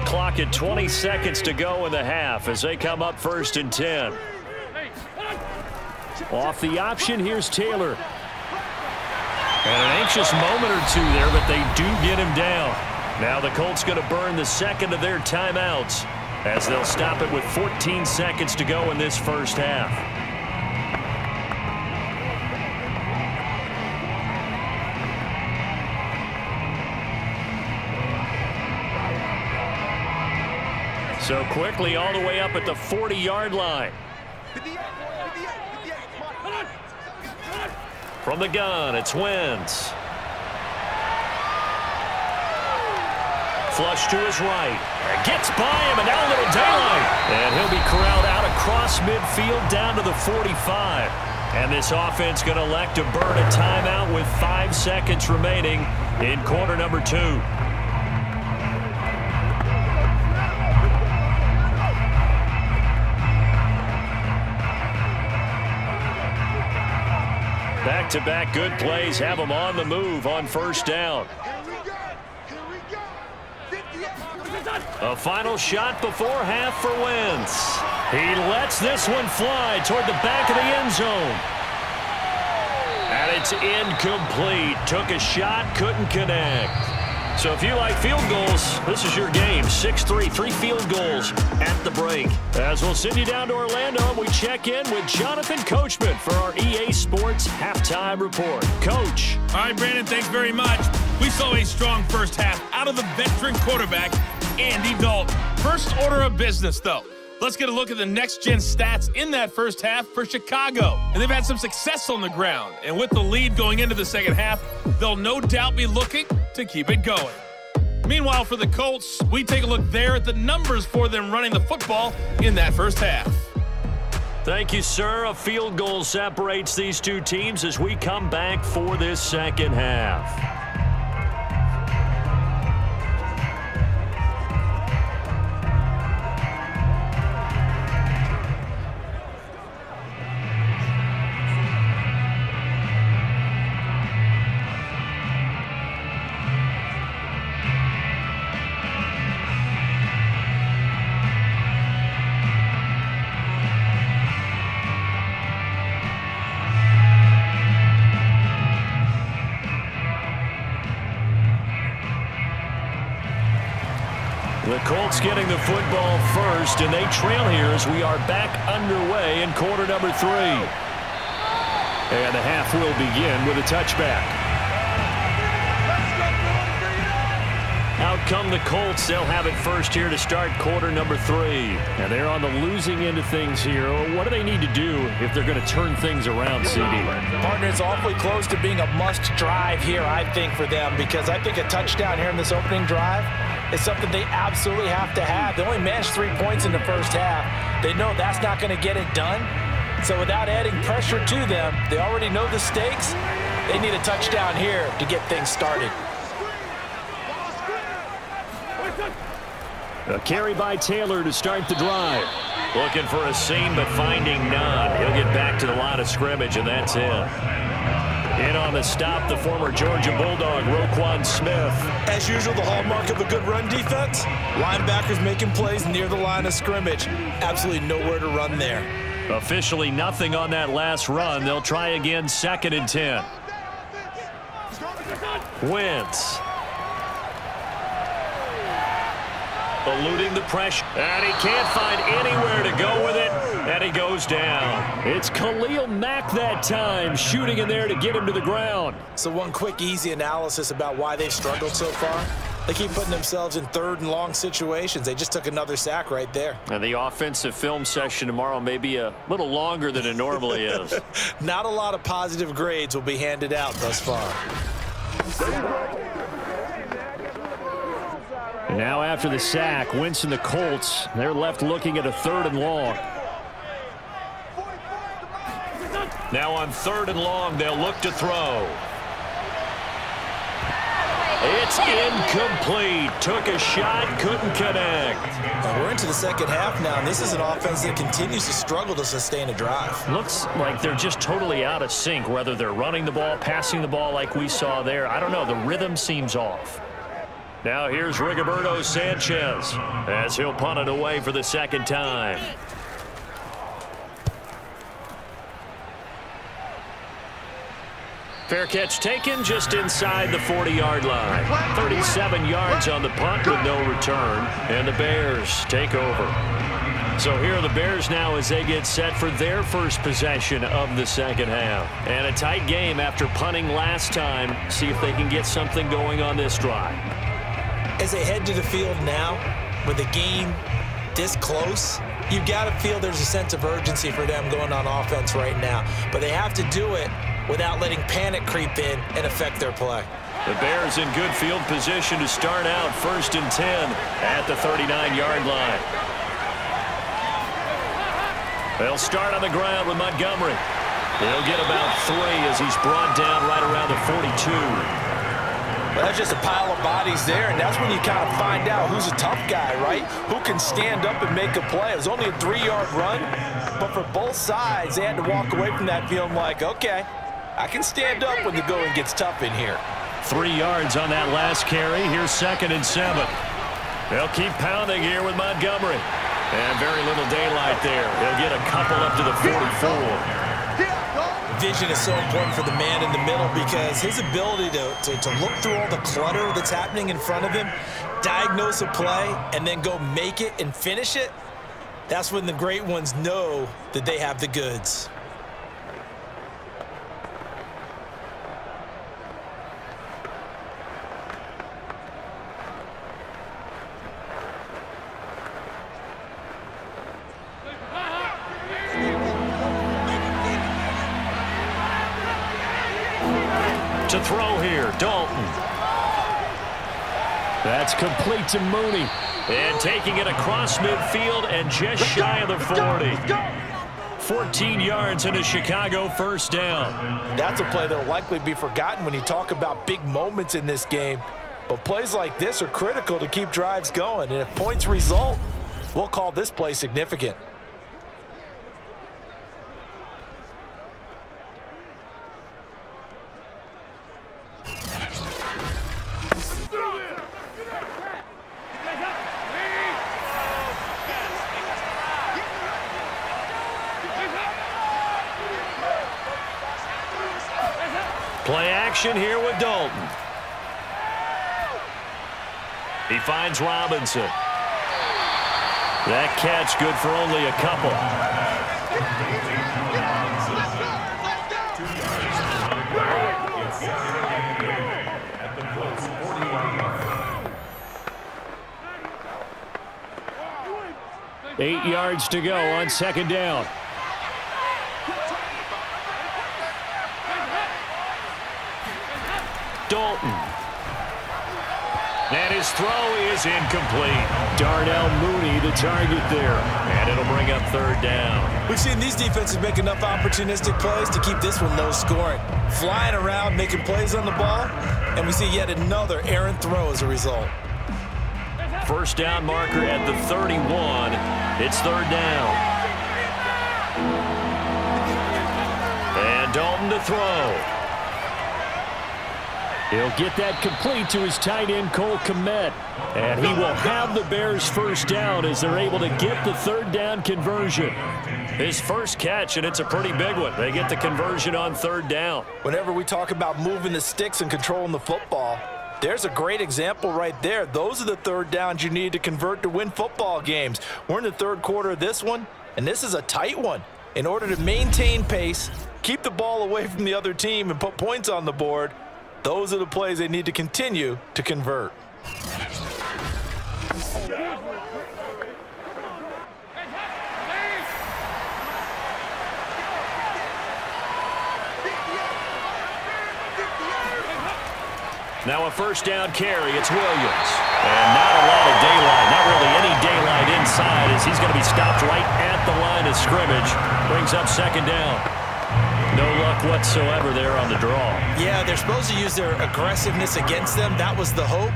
Clock at 20 seconds to go in the half as they come up 1st and 10. Off the option, here's Taylor. And an anxious moment or two there, but they do get him down. Now the Colts going to burn the second of their timeouts as they'll stop it with 14 seconds to go in this first half. So quickly all the way up at the 40-yard line. From the gun, it's Wentz. Flush to his right. Gets by him, and now a little daylight. And he'll be corralled out across midfield down to the 45. And this offense going to elect to burn a timeout with 5 seconds remaining in quarter number 2. Back-to-back good plays have them on the move on 1st down. A final shot before half for Wentz. He lets this one fly toward the back of the end zone. And it's incomplete. Took a shot, couldn't connect. So if you like field goals, this is your game. 6-3, 3 field goals at the break. As we'll send you down to Orlando, and we check in with Jonathan Coachman for our EA Sports Halftime Report. Coach. All right, Brandon, thanks very much. We saw a strong first half out of the veteran quarterback, Andy Dalton. First order of business, though. Let's get a look at the next-gen stats in that first half for Chicago. And they've had some success on the ground. And with the lead going into the second half, they'll no doubt be looking to keep it going. Meanwhile, for the Colts, we take a look there at the numbers for them running the football in that first half. Thank you, sir. A field goal separates these two teams as we come back for this second half. The Colts getting the football first, and they trail here as we are back underway in quarter number 3. And the half will begin with a touchback. Out come the Colts. They'll have it first here to start quarter number 3. And they're on the losing end of things here. What do they need to do if they're going to turn things around, CD? Partner, it's awfully close to being a must drive here, I think, for them, because I think a touchdown here in this opening drive is something they absolutely have to have. They only managed 3 points in the first half. They know that's not going to get it done. So without adding pressure to them, they already know the stakes. They need a touchdown here to get things started. A carry by Taylor to start the drive. Looking for a seam, but finding none. He'll get back to the line of scrimmage, and that's it. In on the stop, the former Georgia Bulldog, Roquan Smith. As usual, the hallmark of a good run defense, linebackers making plays near the line of scrimmage. Absolutely nowhere to run there. Officially nothing on that last run. They'll try again, 2nd and 10. Wentz. Eluding the pressure, and he can't find anywhere to go with it, and he goes down. It's Khalil Mack that time, shooting in there to get him to the ground. So one quick, easy analysis about why they've struggled so far. They keep putting themselves in 3rd and long situations. They just took another sack right there. And the offensive film session tomorrow may be a little longer than it normally is. Not a lot of positive grades will be handed out thus far. And now after the sack, Wentz and the Colts, they're left looking at a 3rd and long. Now on 3rd and long, they'll look to throw. It's incomplete. Took a shot, couldn't connect. We're into the second half now, and this is an offense that continues to struggle to sustain a drive. Looks like they're just totally out of sync, whether they're running the ball, passing the ball like we saw there. I don't know. The rhythm seems off. Now here's Rigoberto Sanchez as he'll punt it away for the 2nd time. Fair catch taken just inside the 40-yard line. 37 yards on the punt with no return, and the Bears take over. So here are the Bears now as they get set for their first possession of the second half. And a tight game after punting last time. See if they can get something going on this drive. As they head to the field now, with the game this close, you've got to feel there's a sense of urgency for them going on offense right now. But they have to do it without letting panic creep in and affect their play. The Bears in good field position to start out 1st and 10 at the 39-yard line. They'll start on the ground with Montgomery. He'll get about 3 as he's brought down right around the 42. Well, that's just a pile of bodies there, and that's when you kind of find out who's a tough guy, right? Who can stand up and make a play. It was only a 3-yard run, but for both sides, they had to walk away from that feeling like, okay, I can stand up when the going gets tough in here. 3 yards on that last carry. Here's 2nd and 7. They'll keep pounding here with Montgomery. And very little daylight there. He'll get a couple up to the 44. Vision is so important for the man in the middle because his ability to look through all the clutter that's happening in front of him, diagnose a play, and then go make it and finish it, that's when the great ones know that they have the goods. To throw here, Dalton. That's complete to Mooney. And taking it across midfield and just shy of the 40. 14 yards and a Chicago first down. That's a play that will likely be forgotten when you talk about big moments in this game. But plays like this are critical to keep drives going. And if points result, we'll call this play significant. Play action here with Dalton. He finds Robinson. That catch good for only a couple. Eight yards to go on second down. Dalton. And his throw is incomplete. Darnell Mooney the target there. And it'll bring up third down. We've seen these defenses make enough opportunistic plays to keep this one low scoring. Flying around, making plays on the ball, and we see yet another errant throw as a result. First down marker at the 31. It's third down. And Dalton to throw. He'll get that complete to his tight end, Cole Kmet. And he will have the Bears first down as they're able to get the third down conversion. His first catch, and it's a pretty big one. They get the conversion on third down. Whenever we talk about moving the sticks and controlling the football, there's a great example right there. Those are the third downs you need to convert to win football games. We're in the third quarter of this one, and this is a tight one. In order to maintain pace, keep the ball away from the other team, and put points on the board, those are the plays they need to continue to convert. Now a first down carry. It's Williams. And not a lot of daylight. Not really any daylight inside as he's going to be stopped right at the line of scrimmage. Brings up second down. No luck whatsoever there on the draw. Yeah, they're supposed to use their aggressiveness against them. That was the hope.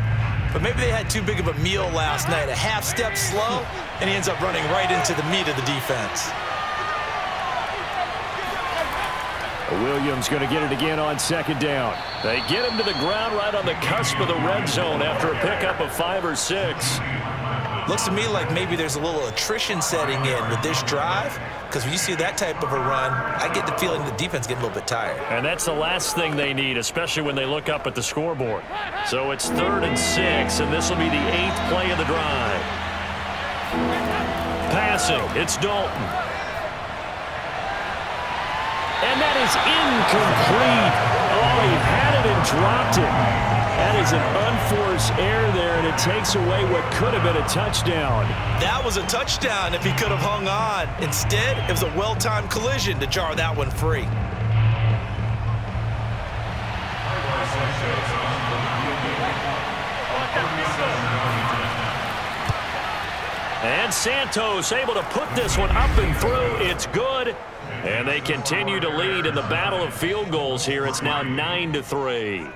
But maybe they had too big of a meal last night. A half step slow, and he ends up running right into the meat of the defense. Williams going to get it again on second down. They get him to the ground right on the cusp of the red zone after a pickup of 5 or 6. Looks to me like maybe there's a little attrition setting in with this drive, because when you see that type of a run, I get the feeling the defense getting a little bit tired. And that's the last thing they need, especially when they look up at the scoreboard. So it's 3rd and 6, and this will be the 8th play of the drive. Passing, it's Dalton. And that is incomplete. Oh, he had it and dropped it. That is an unforced error there, and it takes away what could have been a touchdown. That was a touchdown if he could have hung on. Instead, it was a well-timed collision to jar that one free. And Santos able to put this one up and through. It's good. And they continue to lead in the battle of field goals here. It's now 9-3.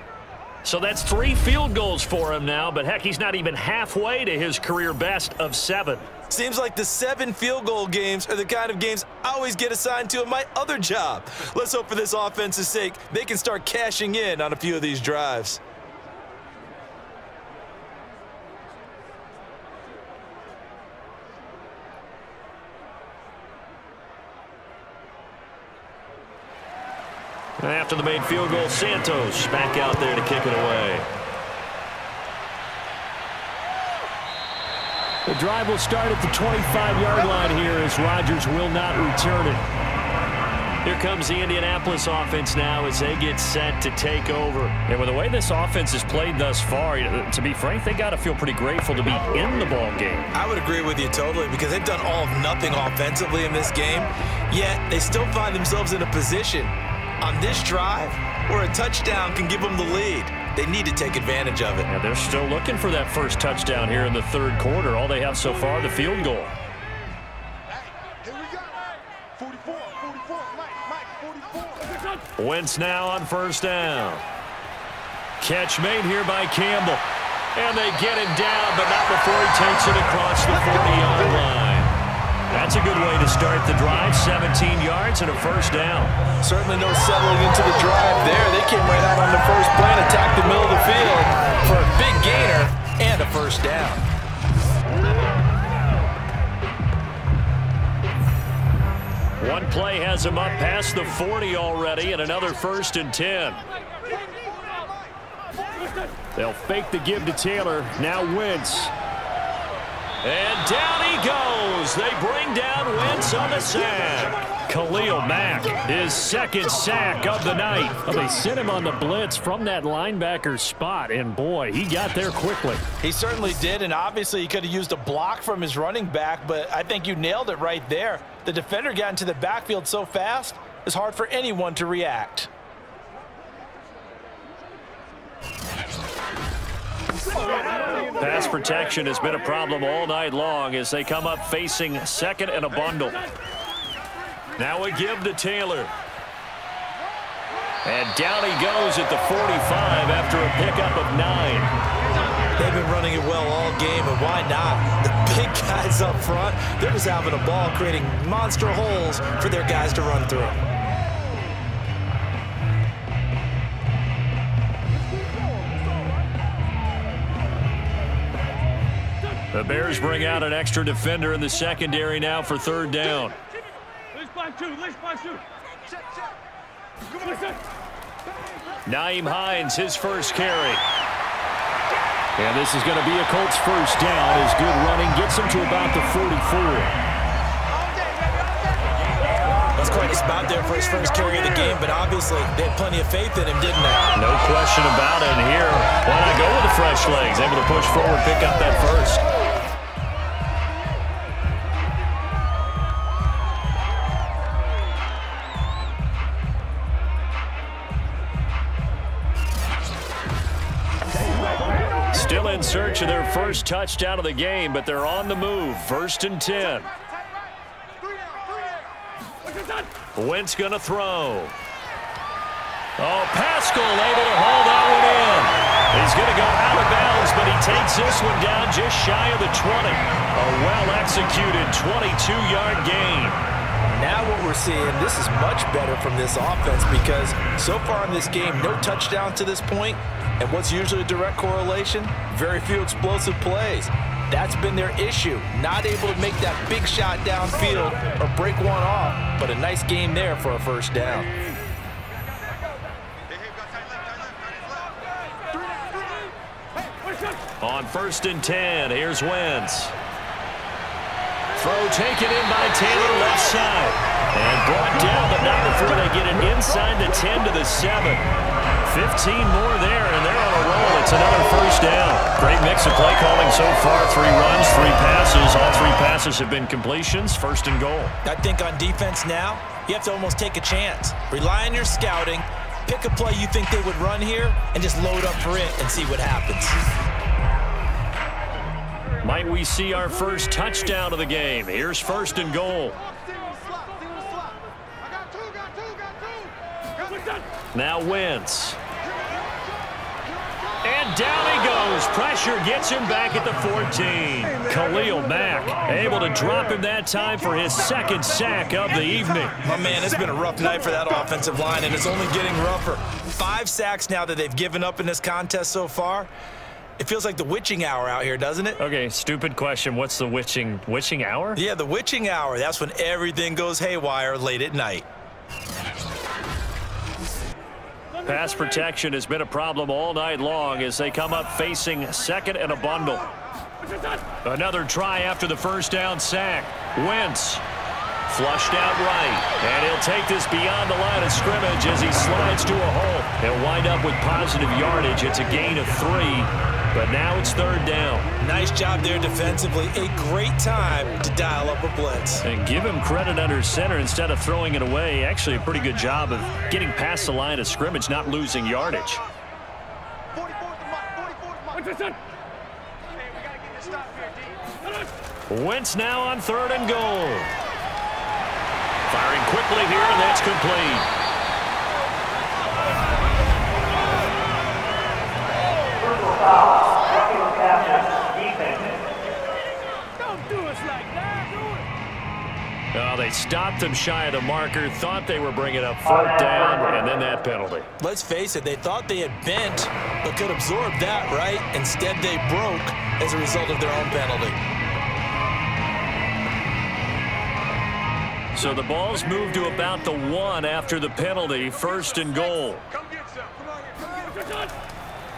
So that's 3 field goals for him now, but heck, he's not even halfway to his career best of 7. Seems like the 7 field goal games are the kind of games I always get assigned to in my other job. Let's hope for this offense's sake they can start cashing in on a few of these drives. After the made field goal, Santos back out there to kick it away. The drive will start at the 25-yard line here as Rodgers will not return it. Here comes the Indianapolis offense now as they get set to take over. And with the way this offense has played thus far, to be frank, they got to feel pretty grateful to be in the ball game. I would agree with you totally, because they've done all of nothing offensively in this game, yet they still find themselves in a position on this drive where a touchdown can give them the lead. They need to take advantage of it. And they're still looking for that first touchdown here in the third quarter. All they have so far, the field goal. Wentz now on first down. Catch made here by Campbell. And they get him down, but not before he takes it across the 40-yard line. That's a good way to start the drive. 17 yards and a first down. Certainly no settling into the drive there. They came right out on the first play and attacked the middle of the field for a big gainer and a first down. One play has him up past the 40 already, and another 1st and 10. They'll fake the give to Taylor. Now Wentz. And down he goes. They bring down Wentz on the sack. Khalil Mack, his second sack of the night. Well, they sent him on the blitz from that linebacker spot, and boy, he got there quickly. He certainly did, and obviously he could have used a block from his running back, but I think you nailed it right there. The defender got into the backfield so fast, it's hard for anyone to react. Pass protection has been a problem all night long as they come up facing second and a bundle. Now a give to Taylor. And down he goes at the 45 after a pickup of 9. They've been running it well all game, and why not? The big guys up front, they're just having a ball creating monster holes for their guys to run through. The Bears bring out an extra defender in the secondary now for third down. Nyheim Hines, his first carry. And this is going to be a Colts first down as good running gets him to about the 44. That's quite a spot there for his first carry of the game, but obviously they had plenty of faith in him, didn't they? No question about it. And here, why not go with the fresh legs? Able to push forward, pick up that first. Still in search of their first touchdown of the game, but they're on the move. 1st and 10. Wentz going to throw. Oh, Pascal able to haul that one in. He's going to go out of bounds, but he takes this one down just shy of the 20. A well-executed 22-yard gain. Now what we're seeing, this is much better from this offense because so far in this game, no touchdowns to this point. And what's usually a direct correlation? Very few explosive plays. That's been their issue. Not able to make that big shot downfield or break one off, but a nice game there for a first down. On 1st and 10, here's Wentz. Throw taken in by Taylor, left side. And brought down, but not before they get it inside the 10 to the 7. 15 more there, and they're on a roll. It's another first down. Great mix of play calling so far. 3 runs, 3 passes. All 3 passes have been completions. 1st and goal. I think on defense now, you have to almost take a chance. Rely on your scouting. Pick a play you think they would run here, and just load up for it and see what happens. Might we see our first touchdown of the game? Here's 1st and goal. Now Wentz. And down he goes. Pressure gets him back at the 14. Khalil Mack able to drop him that time for his second sack of the evening. Oh, man, it's been a rough night for that offensive line, and it's only getting rougher. 5 sacks now that they've given up in this contest so far. It feels like the witching hour out here, doesn't it? Okay, stupid question. What's the witching hour? Yeah, the witching hour. That's when everything goes haywire late at night. Pass protection has been a problem all night long as they come up facing second and a bundle. Another try after the first down sack. Wentz Flushed out right. And he'll take this beyond the line of scrimmage as he slides to a hole. He'll wind up with positive yardage. It's a gain of 3, but now it's 3rd down. Nice job there defensively. A great time to dial up a blitz. And give him credit under center instead of throwing it away. Actually, a pretty good job of getting past the line of scrimmage, not losing yardage. Wentz now on 3rd and goal. Firing quickly here, and that's complete. Don't do us like that. Oh, they stopped him shy of the marker, thought they were bringing up 4th down, and then that penalty. Let's face it, they thought they had bent, but could absorb that, right? Instead, they broke as a result of their own penalty. So the ball's moved to about the 1 after the penalty, 1st and goal.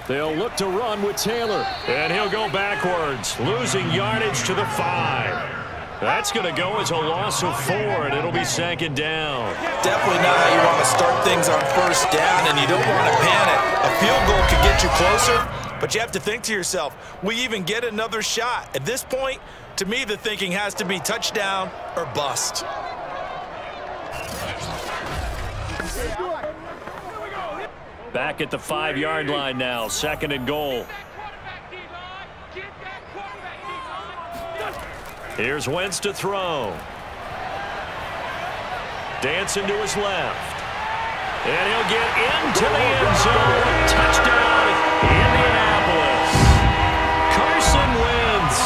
They'll look to run with Taylor. And he'll go backwards, losing yardage to the 5. That's going to go as a loss of 4, and it'll be 2nd down. Definitely not how you want to start things on 1st down, and you don't want to panic. A field goal could get you closer, but you have to think to yourself, we even get another shot? At this point, to me, the thinking has to be touchdown or bust. Back at the 5-yard line now, 2nd and goal. Here's Wentz to throw. Dancing to his left. And he'll get into the end zone. Touchdown, Indianapolis. Carson Wentz.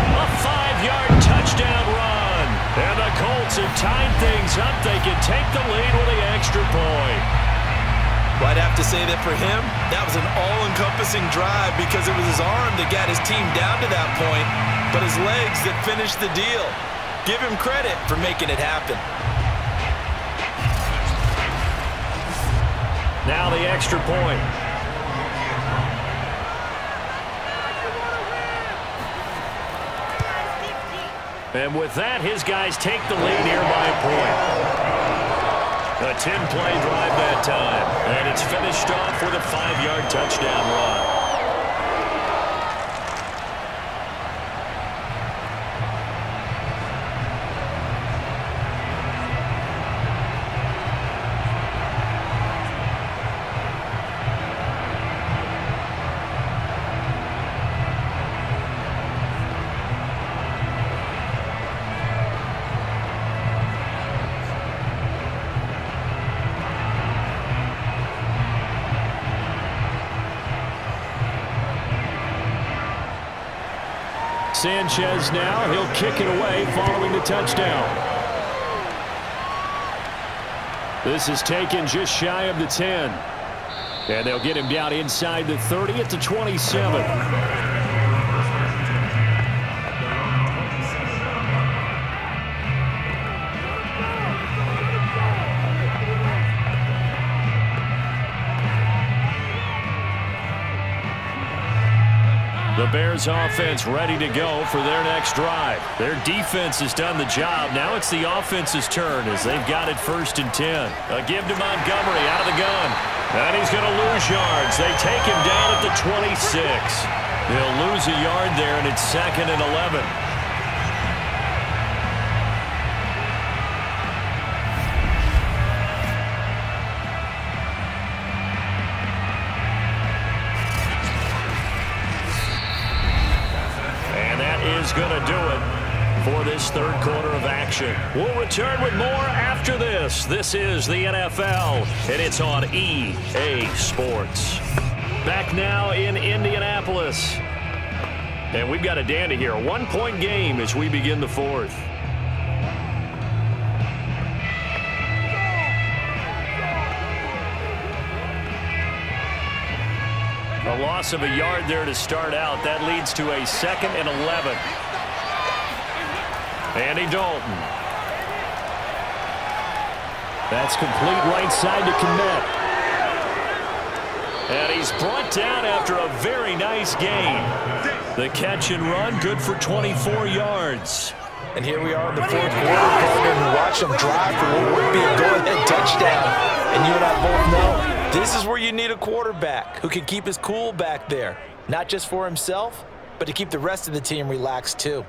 A 5-yard touchdown run. And the Colts have tied things up. They can take the lead with the extra point. Well, I'd have to say that for him, that was an all-encompassing drive because it was his arm that got his team down to that point, but his legs that finished the deal. Give him credit for making it happen. Now the extra point. And with that, his guys take the lead here by a point. A 10-play drive that time, and it's finished off with a 5-yard touchdown run. Sanchez now, he'll kick it away following the touchdown. This is taken just shy of the 10. And they'll get him down inside the 30 at the 27. The Bears offense ready to go for their next drive. Their defense has done the job. Now it's the offense's turn as they've got it 1st and 10. A give to Montgomery out of the gun. And he's going to lose yards. They take him down at the 26. They'll lose a yard there, and it's 2nd and 11. Going to do it for this 3rd quarter of action. We'll return with more after this. This is the NFL, and it's on EA Sports. Back now in Indianapolis. And we've got a dandy here. A 1-point game as we begin the 4th. A loss of a yard there to start out. That leads to a 2nd and 11. Andy Dalton. That's complete right side to Kmet. And he's brought down after a very nice gain. The catch and run, good for 24 yards. And here we are in the fourth quarter, partner, and watch them drive for what would be a go-ahead touchdown. And you and I both know this is where you need a quarterback who can keep his cool back there, not just for himself, but to keep the rest of the team relaxed too.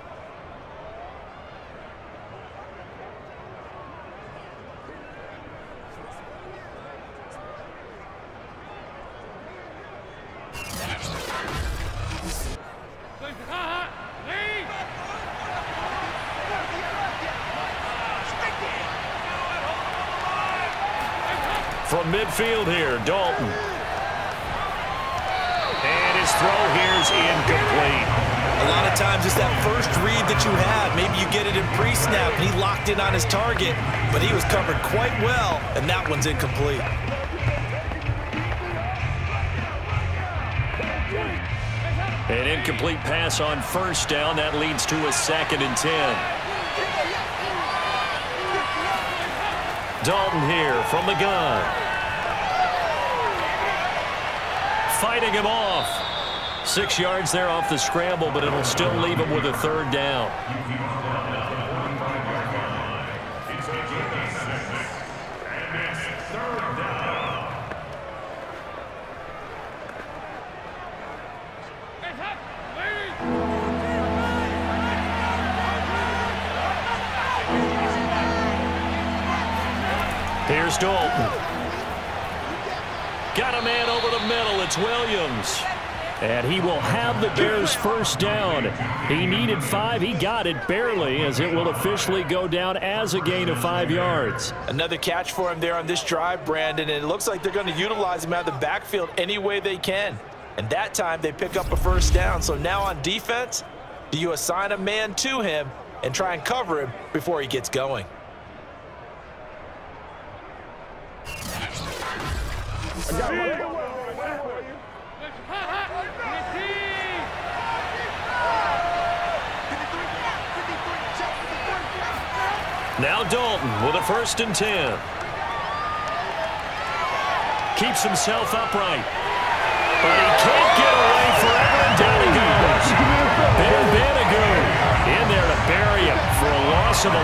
From midfield here, Dalton. And his throw here's incomplete. A lot of times it's that first read that you have. Maybe you get it in pre-snap, and he locked in on his target, but he was covered quite well, and that one's incomplete. An incomplete pass on first down. That leads to a 2nd and 10. Dalton here from the gun. Fighting him off. 6 yards there off the scramble, but it'll still leave him with a 3rd down. Here's Dalton. Got a man over the middle. It's Williams. And he will have the Bears' first down. He needed 5. He got it barely, as it will officially go down as a gain of 5 yards. Another catch for him there on this drive, Brandon, and it looks like they're going to utilize him out of the backfield any way they can. And that time they pick up a first down. So now on defense, do you assign a man to him and try and cover him before he gets going? Now Dalton with a 1st and 10. Keeps himself upright. But he can't get away forever, and down he goes. Banagoo in there to bury him for a loss of 11.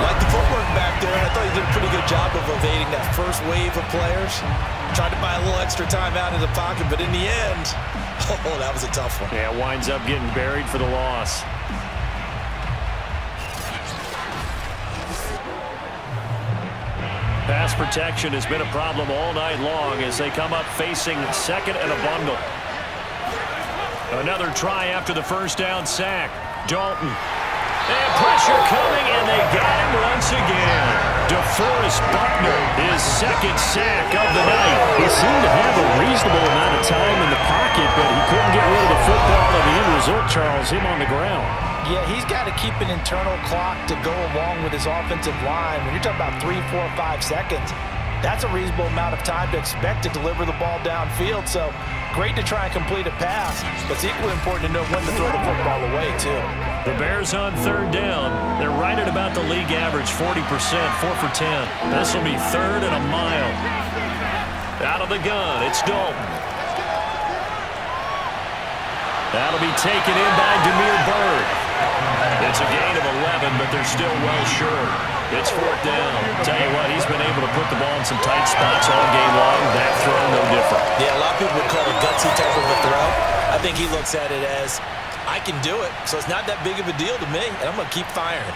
Like the footwork back there, and I thought he did a pretty good job of evading that first wave of players. Tried to buy a little extra time out of the pocket, but in the end, oh, that was a tough one. Yeah, winds up getting buried for the loss. Pass protection has been a problem all night long as they come up facing 2nd and a bundle. Another try after the first down sack. Dalton. And pressure coming, and they got him once again. DeForest Buckner, his 2nd sack of the night. He seemed to have a reasonable amount of time in the pocket, but he couldn't get rid of the football, and the end result, Charles, him on the ground. Yeah, he's got to keep an internal clock to go along with his offensive line. When you're talking about 3, 4, 5 seconds, that's a reasonable amount of time to expect to deliver the ball downfield. So great to try and complete a pass, but it's equally important to know when to throw the football away, too. The Bears on 3rd down. They're right at about the league average, 40%, 4 for 10. This will be 3rd and a mile. Out of the gun, it's Dalton. That'll be taken in by Demir Bird. It's a gain of 11, but they're still well short. It's 4th down. Tell you what, he's been able to put the ball in some tight spots all game long. That throw, no different. Yeah, a lot of people would call it a gutsy type of a throw. I think he looks at it as, I can do it, so it's not that big of a deal to me, and I'm going to keep firing.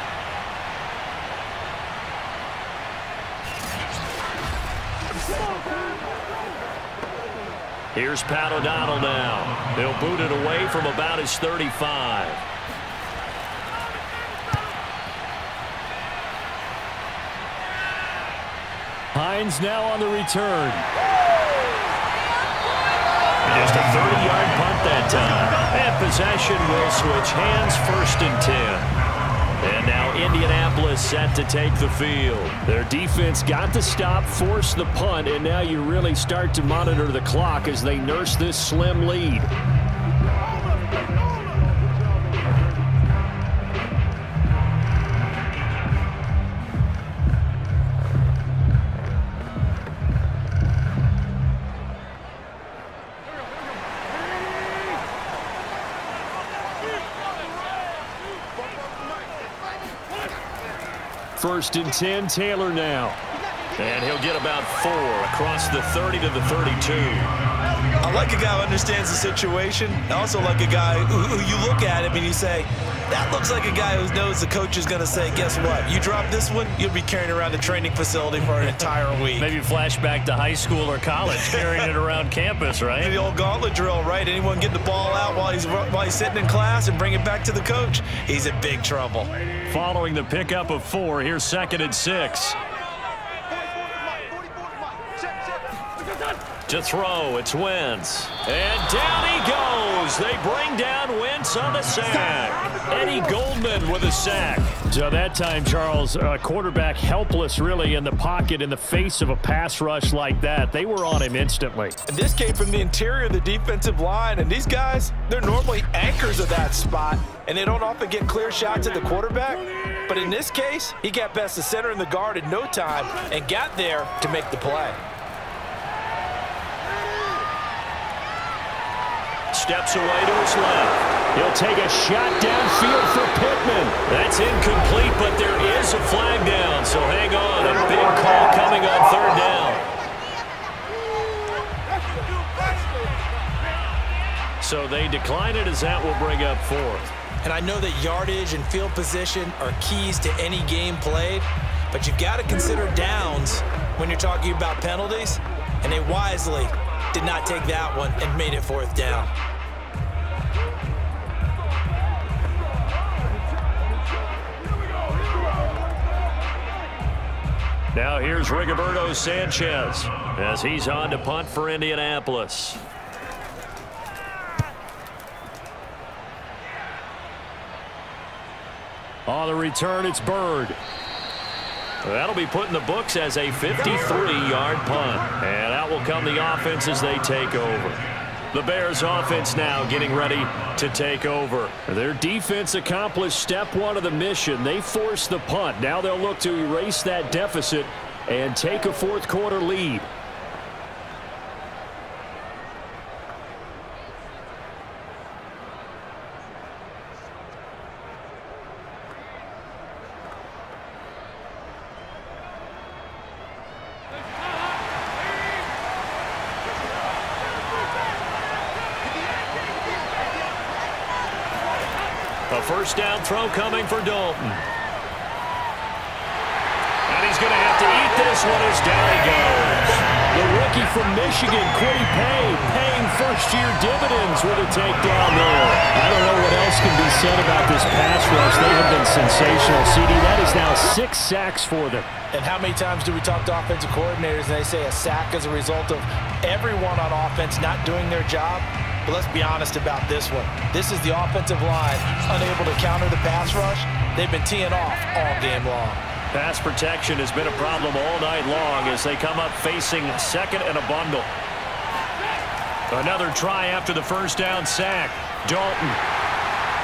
Here's Pat O'Donnell now. They'll boot it away from about his 35. Hines now on the return. Just a 30-yard punt that time. And possession will switch hands, 1st and 10. And now Indianapolis set to take the field. Their defense got the stop, forced the punt, and now you really start to monitor the clock as they nurse this slim lead. first and 10. Taylor now. And he'll get about 4 across the 30 to the 32. I like a guy who understands the situation. I also like a guy who you look at him and you say, that looks like a guy who knows the coach is going to say, guess what? You drop this one, you'll be carrying around the training facility for an entire week. Maybe flashback to high school or college, carrying it around campus, right? The old gauntlet drill, right? Anyone get the ball out while he's sitting in class and bring it back to the coach, he's in big trouble. Following the pickup of 4, here's 2nd and 6. To throw, it's Wentz. And down he goes. They bring down Wentz on the sack. Eddie Goldman with a sack. So that time, Charles, quarterback helpless really in the pocket in the face of a pass rush like that. They were on him instantly. And this came from the interior of the defensive line. And these guys, they're normally anchors of that spot. And they don't often get clear shots at the quarterback. But in this case, he got past the center and the guard in no time and got there to make the play. Steps away to his left. He'll take a shot downfield for Pittman. That's incomplete, but there is a flag down, so hang on. A big call coming on 3rd down. So they decline it as that will bring up 4th. And I know that yardage and field position are keys to any game played, but you've got to consider downs when you're talking about penalties, and they wisely did not take that one and made it 4th down. Now here's Rigoberto Sanchez as he's on to punt for Indianapolis. On the return, it's Bird. That'll be put in the books as a 53-yard punt. And out will come the offense as they take over. The Bears offense now getting ready to take over. Their defense accomplished step 1 of the mission. They forced the punt. Now they'll look to erase that deficit and take a 4th quarter lead. A first down throw coming for Dalton. And he's going to have to eat this one as down he goes. The rookie from Michigan, Quiddy paying first-year dividends with a takedown there. I don't know what else can be said about this pass rush. They have been sensational. CD, that is now 6 sacks for them. And how many times do we talk to offensive coordinators and they say a sack as a result of everyone on offense not doing their job? But let's be honest about this one. This is the offensive line unable to counter the pass rush. They've been teeing off all game long. Pass protection has been a problem all night long as they come up facing 2nd and a bundle. Another try after the first down sack. Dalton.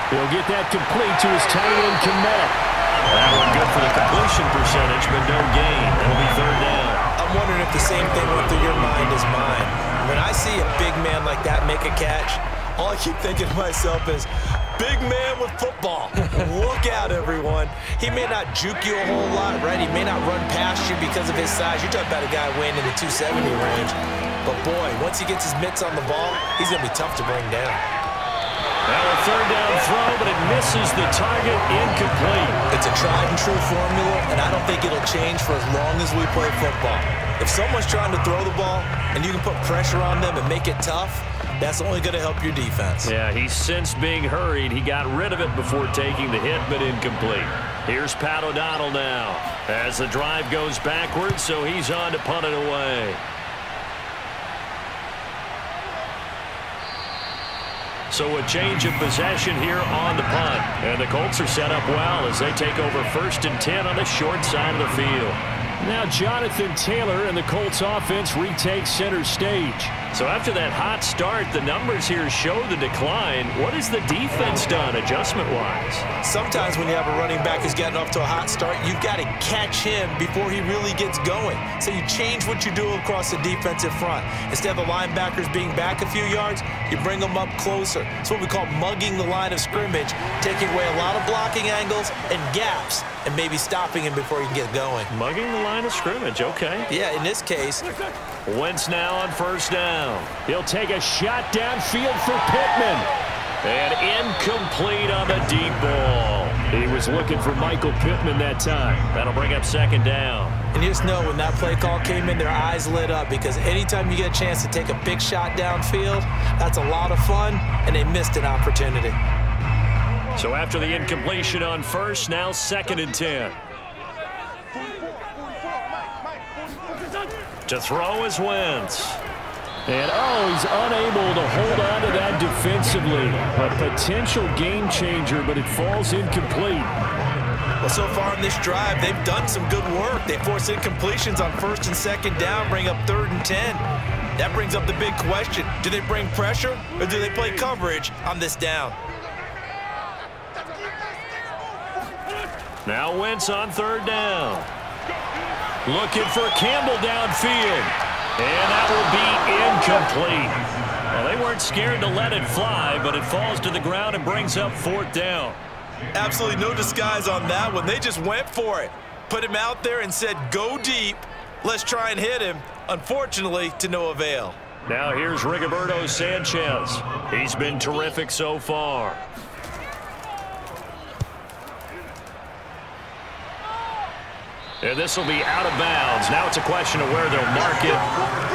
He'll get that complete to his tight end, Kmet. That one good for the completion percentage, but no gain. It'll be 3rd down. I'm wondering if the same thing went through your mind as mine. When I see a big man like that make a catch, all I keep thinking to myself is, big man with football. Look out, everyone. He may not juke you a whole lot, right? He may not run past you because of his size. You're talking about a guy weighing in the 270 range. But, boy, once he gets his mitts on the ball, he's going to be tough to bring down. Now a 3rd down throw, but it misses the target, incomplete. It's a tried-and-true formula, and I don't think it'll change for as long as we play football. If someone's trying to throw the ball and you can put pressure on them and make it tough, that's only going to help your defense. Yeah, he's since being hurried. He got rid of it before taking the hit, but incomplete. Here's Pat O'Donnell now as the drive goes backwards, so he's on to punt it away. So a change of possession here on the punt. And the Colts are set up well as they take over 1st and 10 on the short side of the field. Now Jonathan Taylor and the Colts offense retakes center stage. So after that hot start, the numbers here show the decline. What has the defense done adjustment-wise? Sometimes when you have a running back who's getting off to a hot start, you've got to catch him before he really gets going. So you change what you do across the defensive front. Instead of the linebackers being back a few yards, you bring them up closer. It's what we call mugging the line of scrimmage, taking away a lot of blocking angles and gaps, and maybe stopping him before he can get going. Mugging the line of scrimmage, okay. Yeah, in this case. Wentz now on first down. He'll take a shot downfield for Pittman. And incomplete on the deep ball. He was looking for Michael Pittman that time. That'll bring up second down. And you just know when that play call came in, their eyes lit up, because anytime you get a chance to take a big shot downfield, that's a lot of fun, and they missed an opportunity. So after the incompletion on first, now 2nd and 10. To throw is Wentz. And, he's unable to hold on to that defensively. A potential game changer, but it falls incomplete. Well, so far in this drive, they've done some good work. They force incompletions on 1st and 2nd down, bring up 3rd and 10. That brings up the big question. Do they bring pressure, or do they play coverage on this down? Now Wentz on 3rd down. Looking for Campbell downfield. And that will be incomplete. Well, they weren't scared to let it fly, but it falls to the ground and brings up 4th down. Absolutely no disguise on that one. They just went for it. Put him out there and said, go deep. Let's try and hit him. Unfortunately, to no avail. Now here's Rigoberto Sanchez. He's been terrific so far. And this will be out of bounds. Now it's a question of where they'll mark it.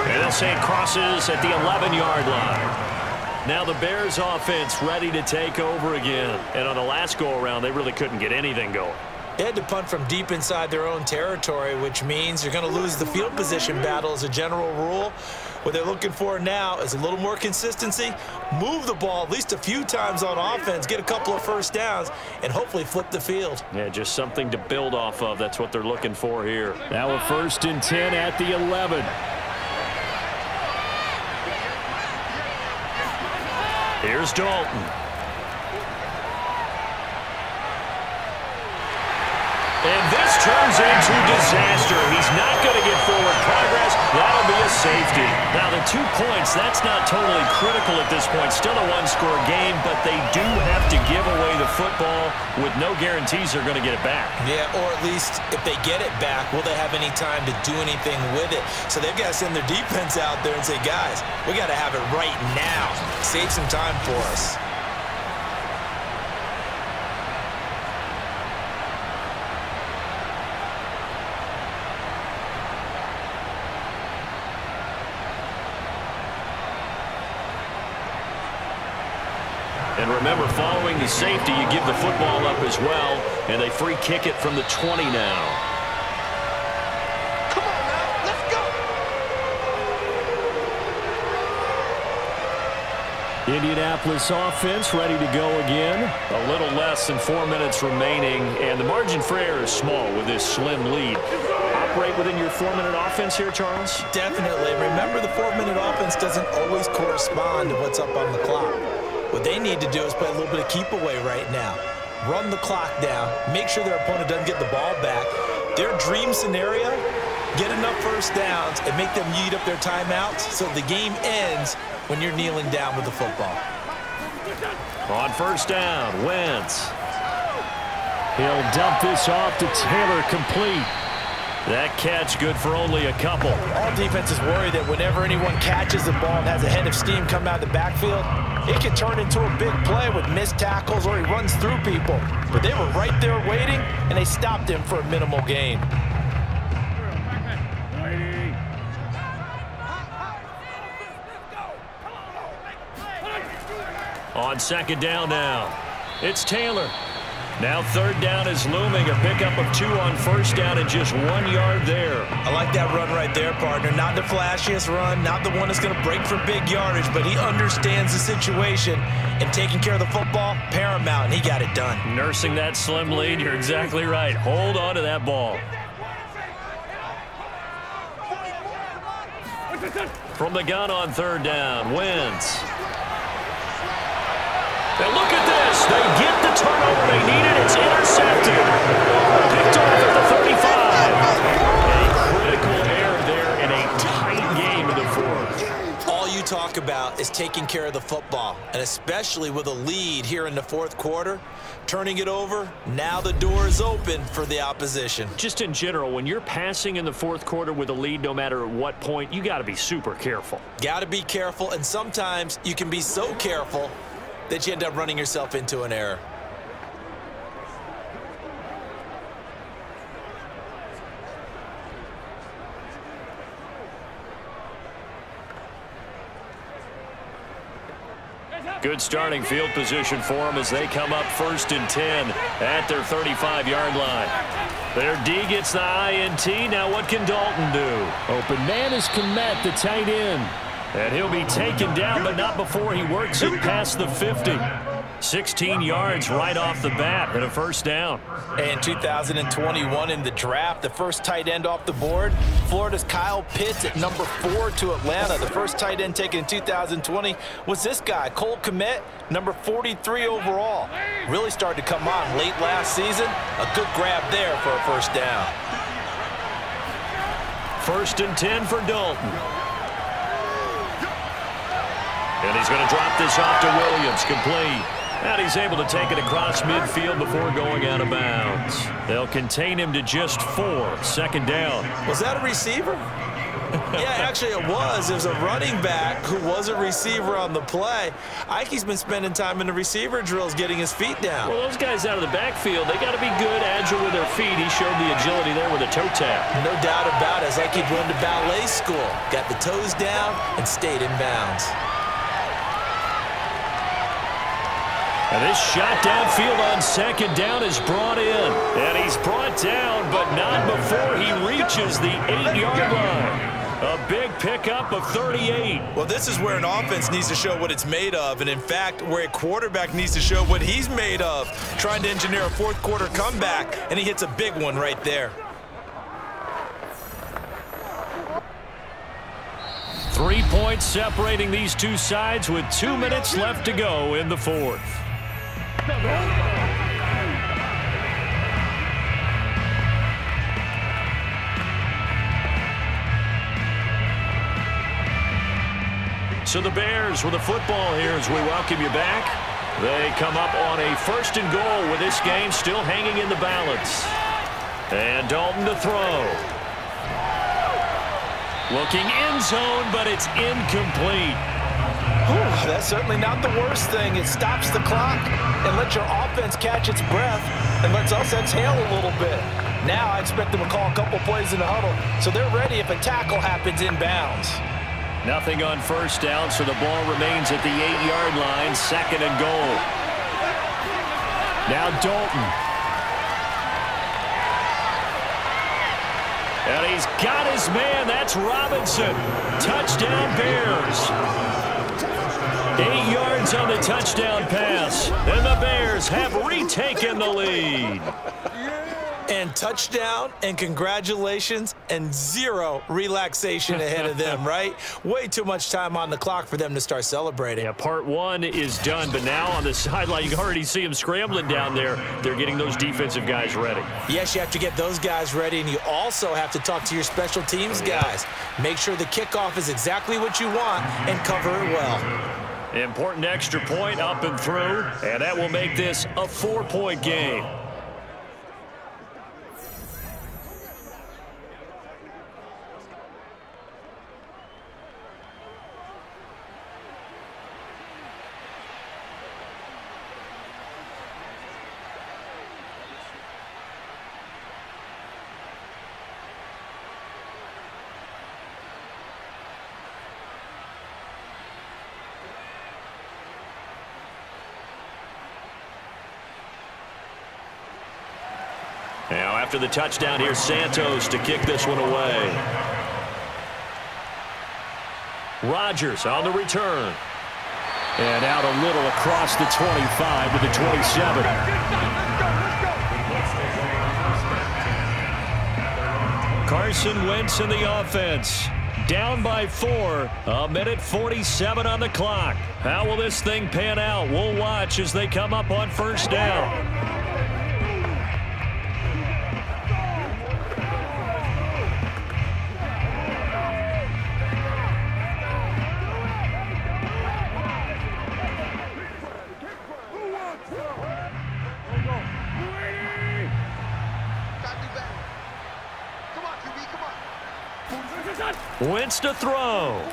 And they'll say it crosses at the 11-yard line. Now the Bears offense ready to take over again. And on the last go-around, they really couldn't get anything going. They had to punt from deep inside their own territory, which means you're going to lose the field position battle as a general rule. What they're looking for now is a little more consistency, move the ball at least a few times on offense, get a couple of first downs, and hopefully flip the field. Yeah, just something to build off of. That's what they're looking for here. Now a 1st and 10 at the 11. Here's Dalton. And this turns into disaster. He's not going to get forward progress. That'll be a safety. Now, the 2 points, that's not totally critical at this point. Still a one-score game, but they do have to give away the football with no guarantees they're going to get it back. Yeah, or at least if they get it back, will they have any time to do anything with it? So they've got to send their defense out there and say, guys, we got to have it right now. Save some time for us. And remember, following the safety, you give the football up as well, and they free kick it from the 20 now. Come on now, let's go. Indianapolis offense ready to go again. A little less than 4 minutes remaining, and the margin for error is small with this slim lead. Operate within your 4-minute offense here, Charles? Definitely. Remember, the 4-minute offense doesn't always correspond to what's up on the clock. What they need to do is play a little bit of keep away right now. Run the clock down. Make sure their opponent doesn't get the ball back. Their dream scenario, get enough first downs and make them eat up their timeouts so the game ends when you're kneeling down with the football. On first down, Wentz. He'll dump this off to Taylor, complete. That catch good for only a couple. All defenses worry that whenever anyone catches the ball and has a head of steam come out of the backfield, it can turn into a big play with missed tackles or he runs through people. But they were right there waiting, and they stopped him for a minimal gain. On second down now, it's Taylor. Now third down is looming, a pickup of 2 on first down and just 1 yard there. I like that run right there, partner. Not the flashiest run, not the one that's going to break for big yardage, but he understands the situation, and taking care of the football, paramount, and he got it done. Nursing that slim lead, you're exactly right. Hold on to that ball. From the gun on third down, Wentz. And look at this. They get the turnover they needed. It's intercepted. Picked off at the 35. A critical error there in a tight game in the fourth. All you talk about is taking care of the football, and especially with a lead here in the fourth quarter, turning it over, now the door is open for the opposition. Just in general, when you're passing in the fourth quarter with a lead, no matter at what point, you got to be super careful. Got to be careful, and sometimes you can be so careful that you end up running yourself into an error. Good starting field position for them as they come up 1st and 10 at their 35-yard line. Their D gets the INT. Now what can Dalton do? Open man is Kmet, the tight end. And he'll be taken down, but not before he works it past the 50. 16 yards right off the bat and a first down. And 2021 in the draft, the first tight end off the board, Florida's Kyle Pitts at number 4 to Atlanta. The first tight end taken in 2020 was this guy, Cole Kmet, number 43 overall. Really started to come on late last season. A good grab there for a first down. 1st and 10 for Dalton. And he's going to drop this off to Williams, complete. And he's able to take it across midfield before going out of bounds. They'll contain him to just 4, 2nd down. Was that a receiver? Yeah, actually it was. It was a running back who was a receiver on the play. Ike's been spending time in the receiver drills getting his feet down. Well, those guys out of the backfield, they got to be good, agile with their feet. He showed the agility there with a toe tap. No doubt about it. It's like he'd run to ballet school. Got the toes down and stayed in bounds. And this shot downfield on 2nd down is brought in. And he's brought down, but not before he reaches the 8-yard line. A big pickup of 38. Well, this is where an offense needs to show what it's made of. And, in fact, where a quarterback needs to show what he's made of. Trying to engineer a fourth-quarter comeback, and he hits a big one right there. 3 points separating these two sides with 2 minutes left to go in the fourth. So the Bears with the football here as we welcome you back. They come up on a 1st and goal with this game still hanging in the balance. And Dalton to throw. Looking end zone, but it's incomplete. Whew, that's certainly not the worst thing. It stops the clock and lets your offense catch its breath and lets us exhale a little bit. Now I expect them to call a couple plays in the huddle so they're ready if a tackle happens inbounds. Nothing on 1st down, so the ball remains at the 8-yard line, 2nd and goal. Now Dalton. And he's got his man. That's Robinson. Touchdown Bears. 8 yards on the touchdown pass. And the Bears have retaken the lead. And touchdown and congratulations and 0 relaxation ahead of them, right? Way too much time on the clock for them to start celebrating. Yeah, part 1 is done, but now on the sideline, you can already see them scrambling down there. They're getting those defensive guys ready. Yes, you have to get those guys ready, and you also have to talk to your special teams guys. Make sure the kickoff is exactly what you want and cover it well. Important extra point up and through, and that will make this a 4-point game. Now, after the touchdown, here's Santos to kick this one away. Rodgers on the return. And out a little across the 25 to the 27. Carson Wentz in the offense. Down by 4. A minute 47 on the clock. How will this thing pan out? We'll watch as they come up on first down. Wentz to throw.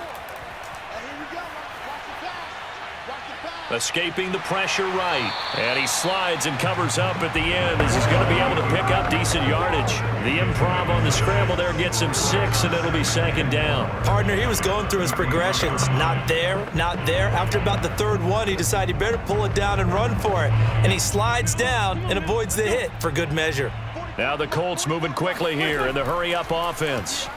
Escaping the pressure right. And he slides and covers up at the end as he's going to be able to pick up decent yardage. The improv on the scramble there gets him 6, and it'll be second down. Partner, he was going through his progressions. Not there, not there. After about the third one, he decided he better pull it down and run for it. And he slides down and avoids the hit for good measure. Now the Colts moving quickly here in the hurry-up offense.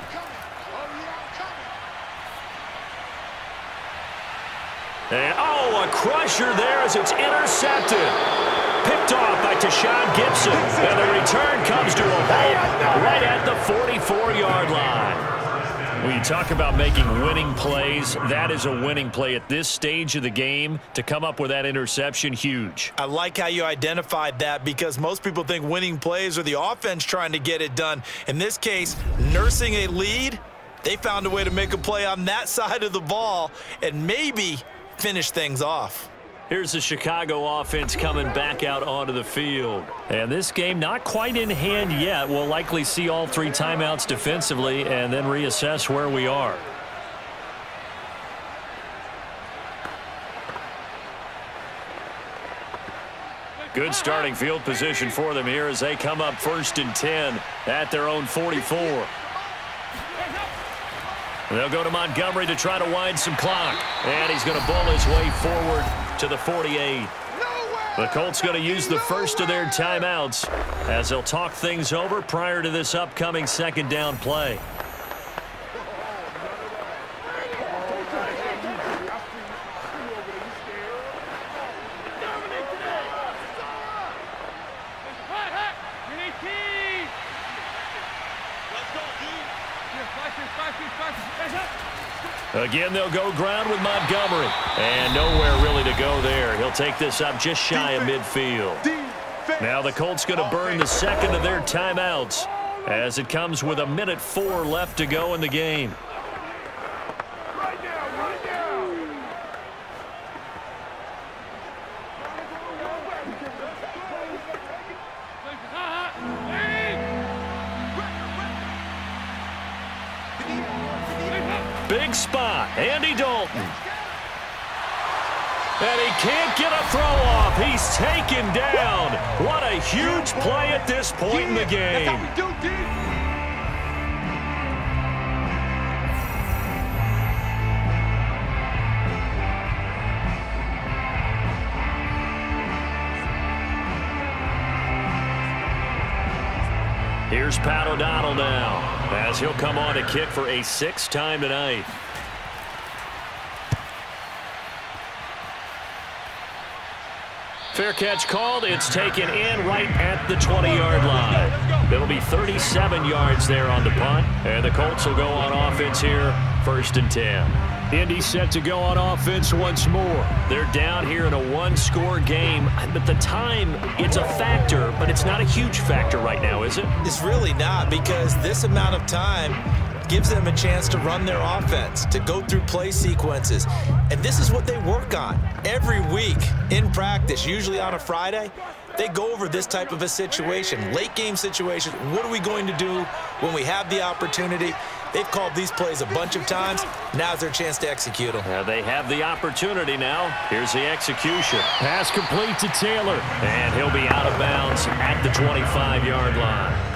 And, oh, a crusher there as it's intercepted. Picked off by Tashawn Gibson. And the return comes to a halt right at the 44-yard line. When you talk about making winning plays, that is a winning play at this stage of the game. To come up with that interception, huge. I like how you identified that because most people think winning plays are the offense trying to get it done. In this case, nursing a lead, they found a way to make a play on that side of the ball and maybe finish things off. Here's the Chicago offense coming back out onto the field. And this game not quite in hand yet. We'll likely see all 3 timeouts defensively and then reassess where we are. Good starting field position for them here as they come up 1st and 10 at their own 44. They'll go to Montgomery to try to wind some clock. And he's going to bull his way forward to the 48. The Colts going to use the first of their timeouts as they'll talk things over prior to this upcoming second down play. Again, they'll go ground with Montgomery. And nowhere really to go there. He'll take this up just shy of midfield. Now the Colts going to burn the second of their timeouts as it comes with a minute 4 left to go in the game. Big spot, Andy Dalton. And he can't get a throw off. He's taken down. What a huge play at this point in the game. Here's Pat O'Donnell now as he'll come on to kick for a 6th time tonight. Fair catch called. It's taken in right at the 20-yard line. It'll be 37 yards there on the punt. And the Colts will go on offense here, 1st and 10. Indy set to go on offense once more. They're down here in a 1-score game. But the time, it's a factor, but it's not a huge factor right now, is it? It's really not because this amount of time gives them a chance to run their offense, to go through play sequences. And this is what they work on every week in practice, usually on a Friday. They go over this type of a situation, late game situation. What are we going to do when we have the opportunity? They've called these plays a bunch of times. Now's their chance to execute them. Yeah, they have the opportunity now. Here's the execution. Pass complete to Taylor. And he'll be out of bounds at the 25-yard line.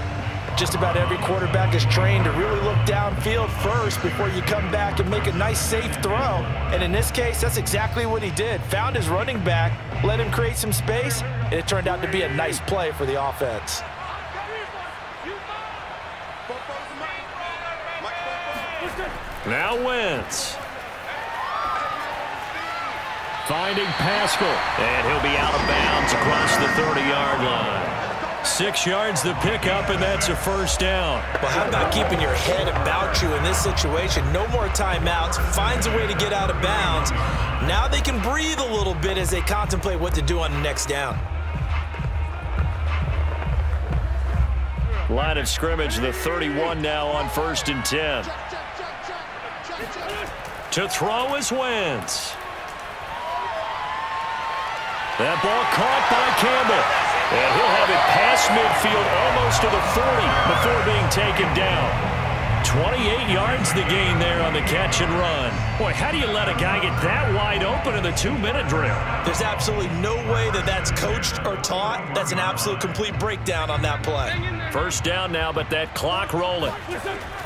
Just about every quarterback is trained to really look downfield first before you come back and make a nice, safe throw. And in this case, that's exactly what he did. Found his running back, let him create some space, and it turned out to be a nice play for the offense. Now Wentz. Finding Pascal. And he'll be out of bounds across the 30-yard line. 6 yards the pickup, and that's a first down. Well, how about keeping your head about you in this situation? No more timeouts. Finds a way to get out of bounds. Now they can breathe a little bit as they contemplate what to do on the next down. Line of scrimmage, the 31 now on 1st and 10. To throw is Wentz. That ball caught by Campbell. And he'll have it past midfield almost to the 40 before being taken down. 28 yards the gain there on the catch and run. Boy, how do you let a guy get that wide open in the 2-minute drill? There's absolutely no way that that's coached or taught. That's an absolute complete breakdown on that play. First down now, but that clock rolling.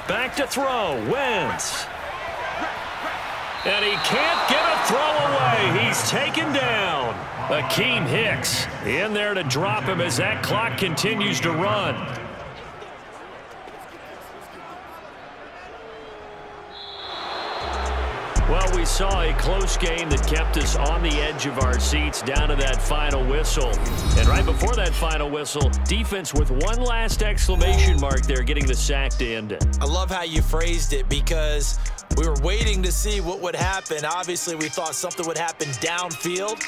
Back to throw, Wentz. And he can't get a throw away. He's taken down. Akeem Hicks in there to drop him as that clock continues to run. Well, we saw a close game that kept us on the edge of our seats down to that final whistle. And right before that final whistle, defense with one last exclamation mark there, getting the sack to end it. I love how you phrased it because we were waiting to see what would happen. Obviously, we thought something would happen downfield.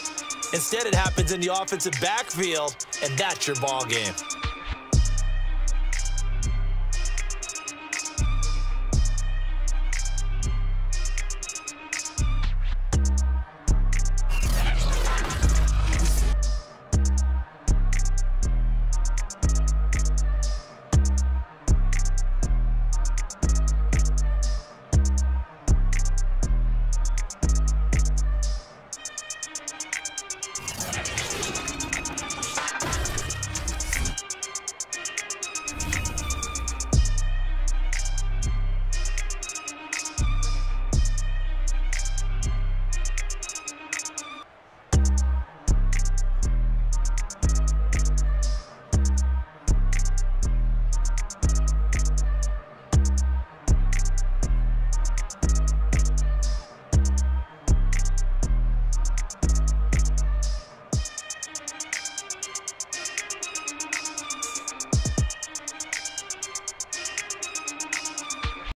Instead, it happens in the offensive backfield, and that's your ball game.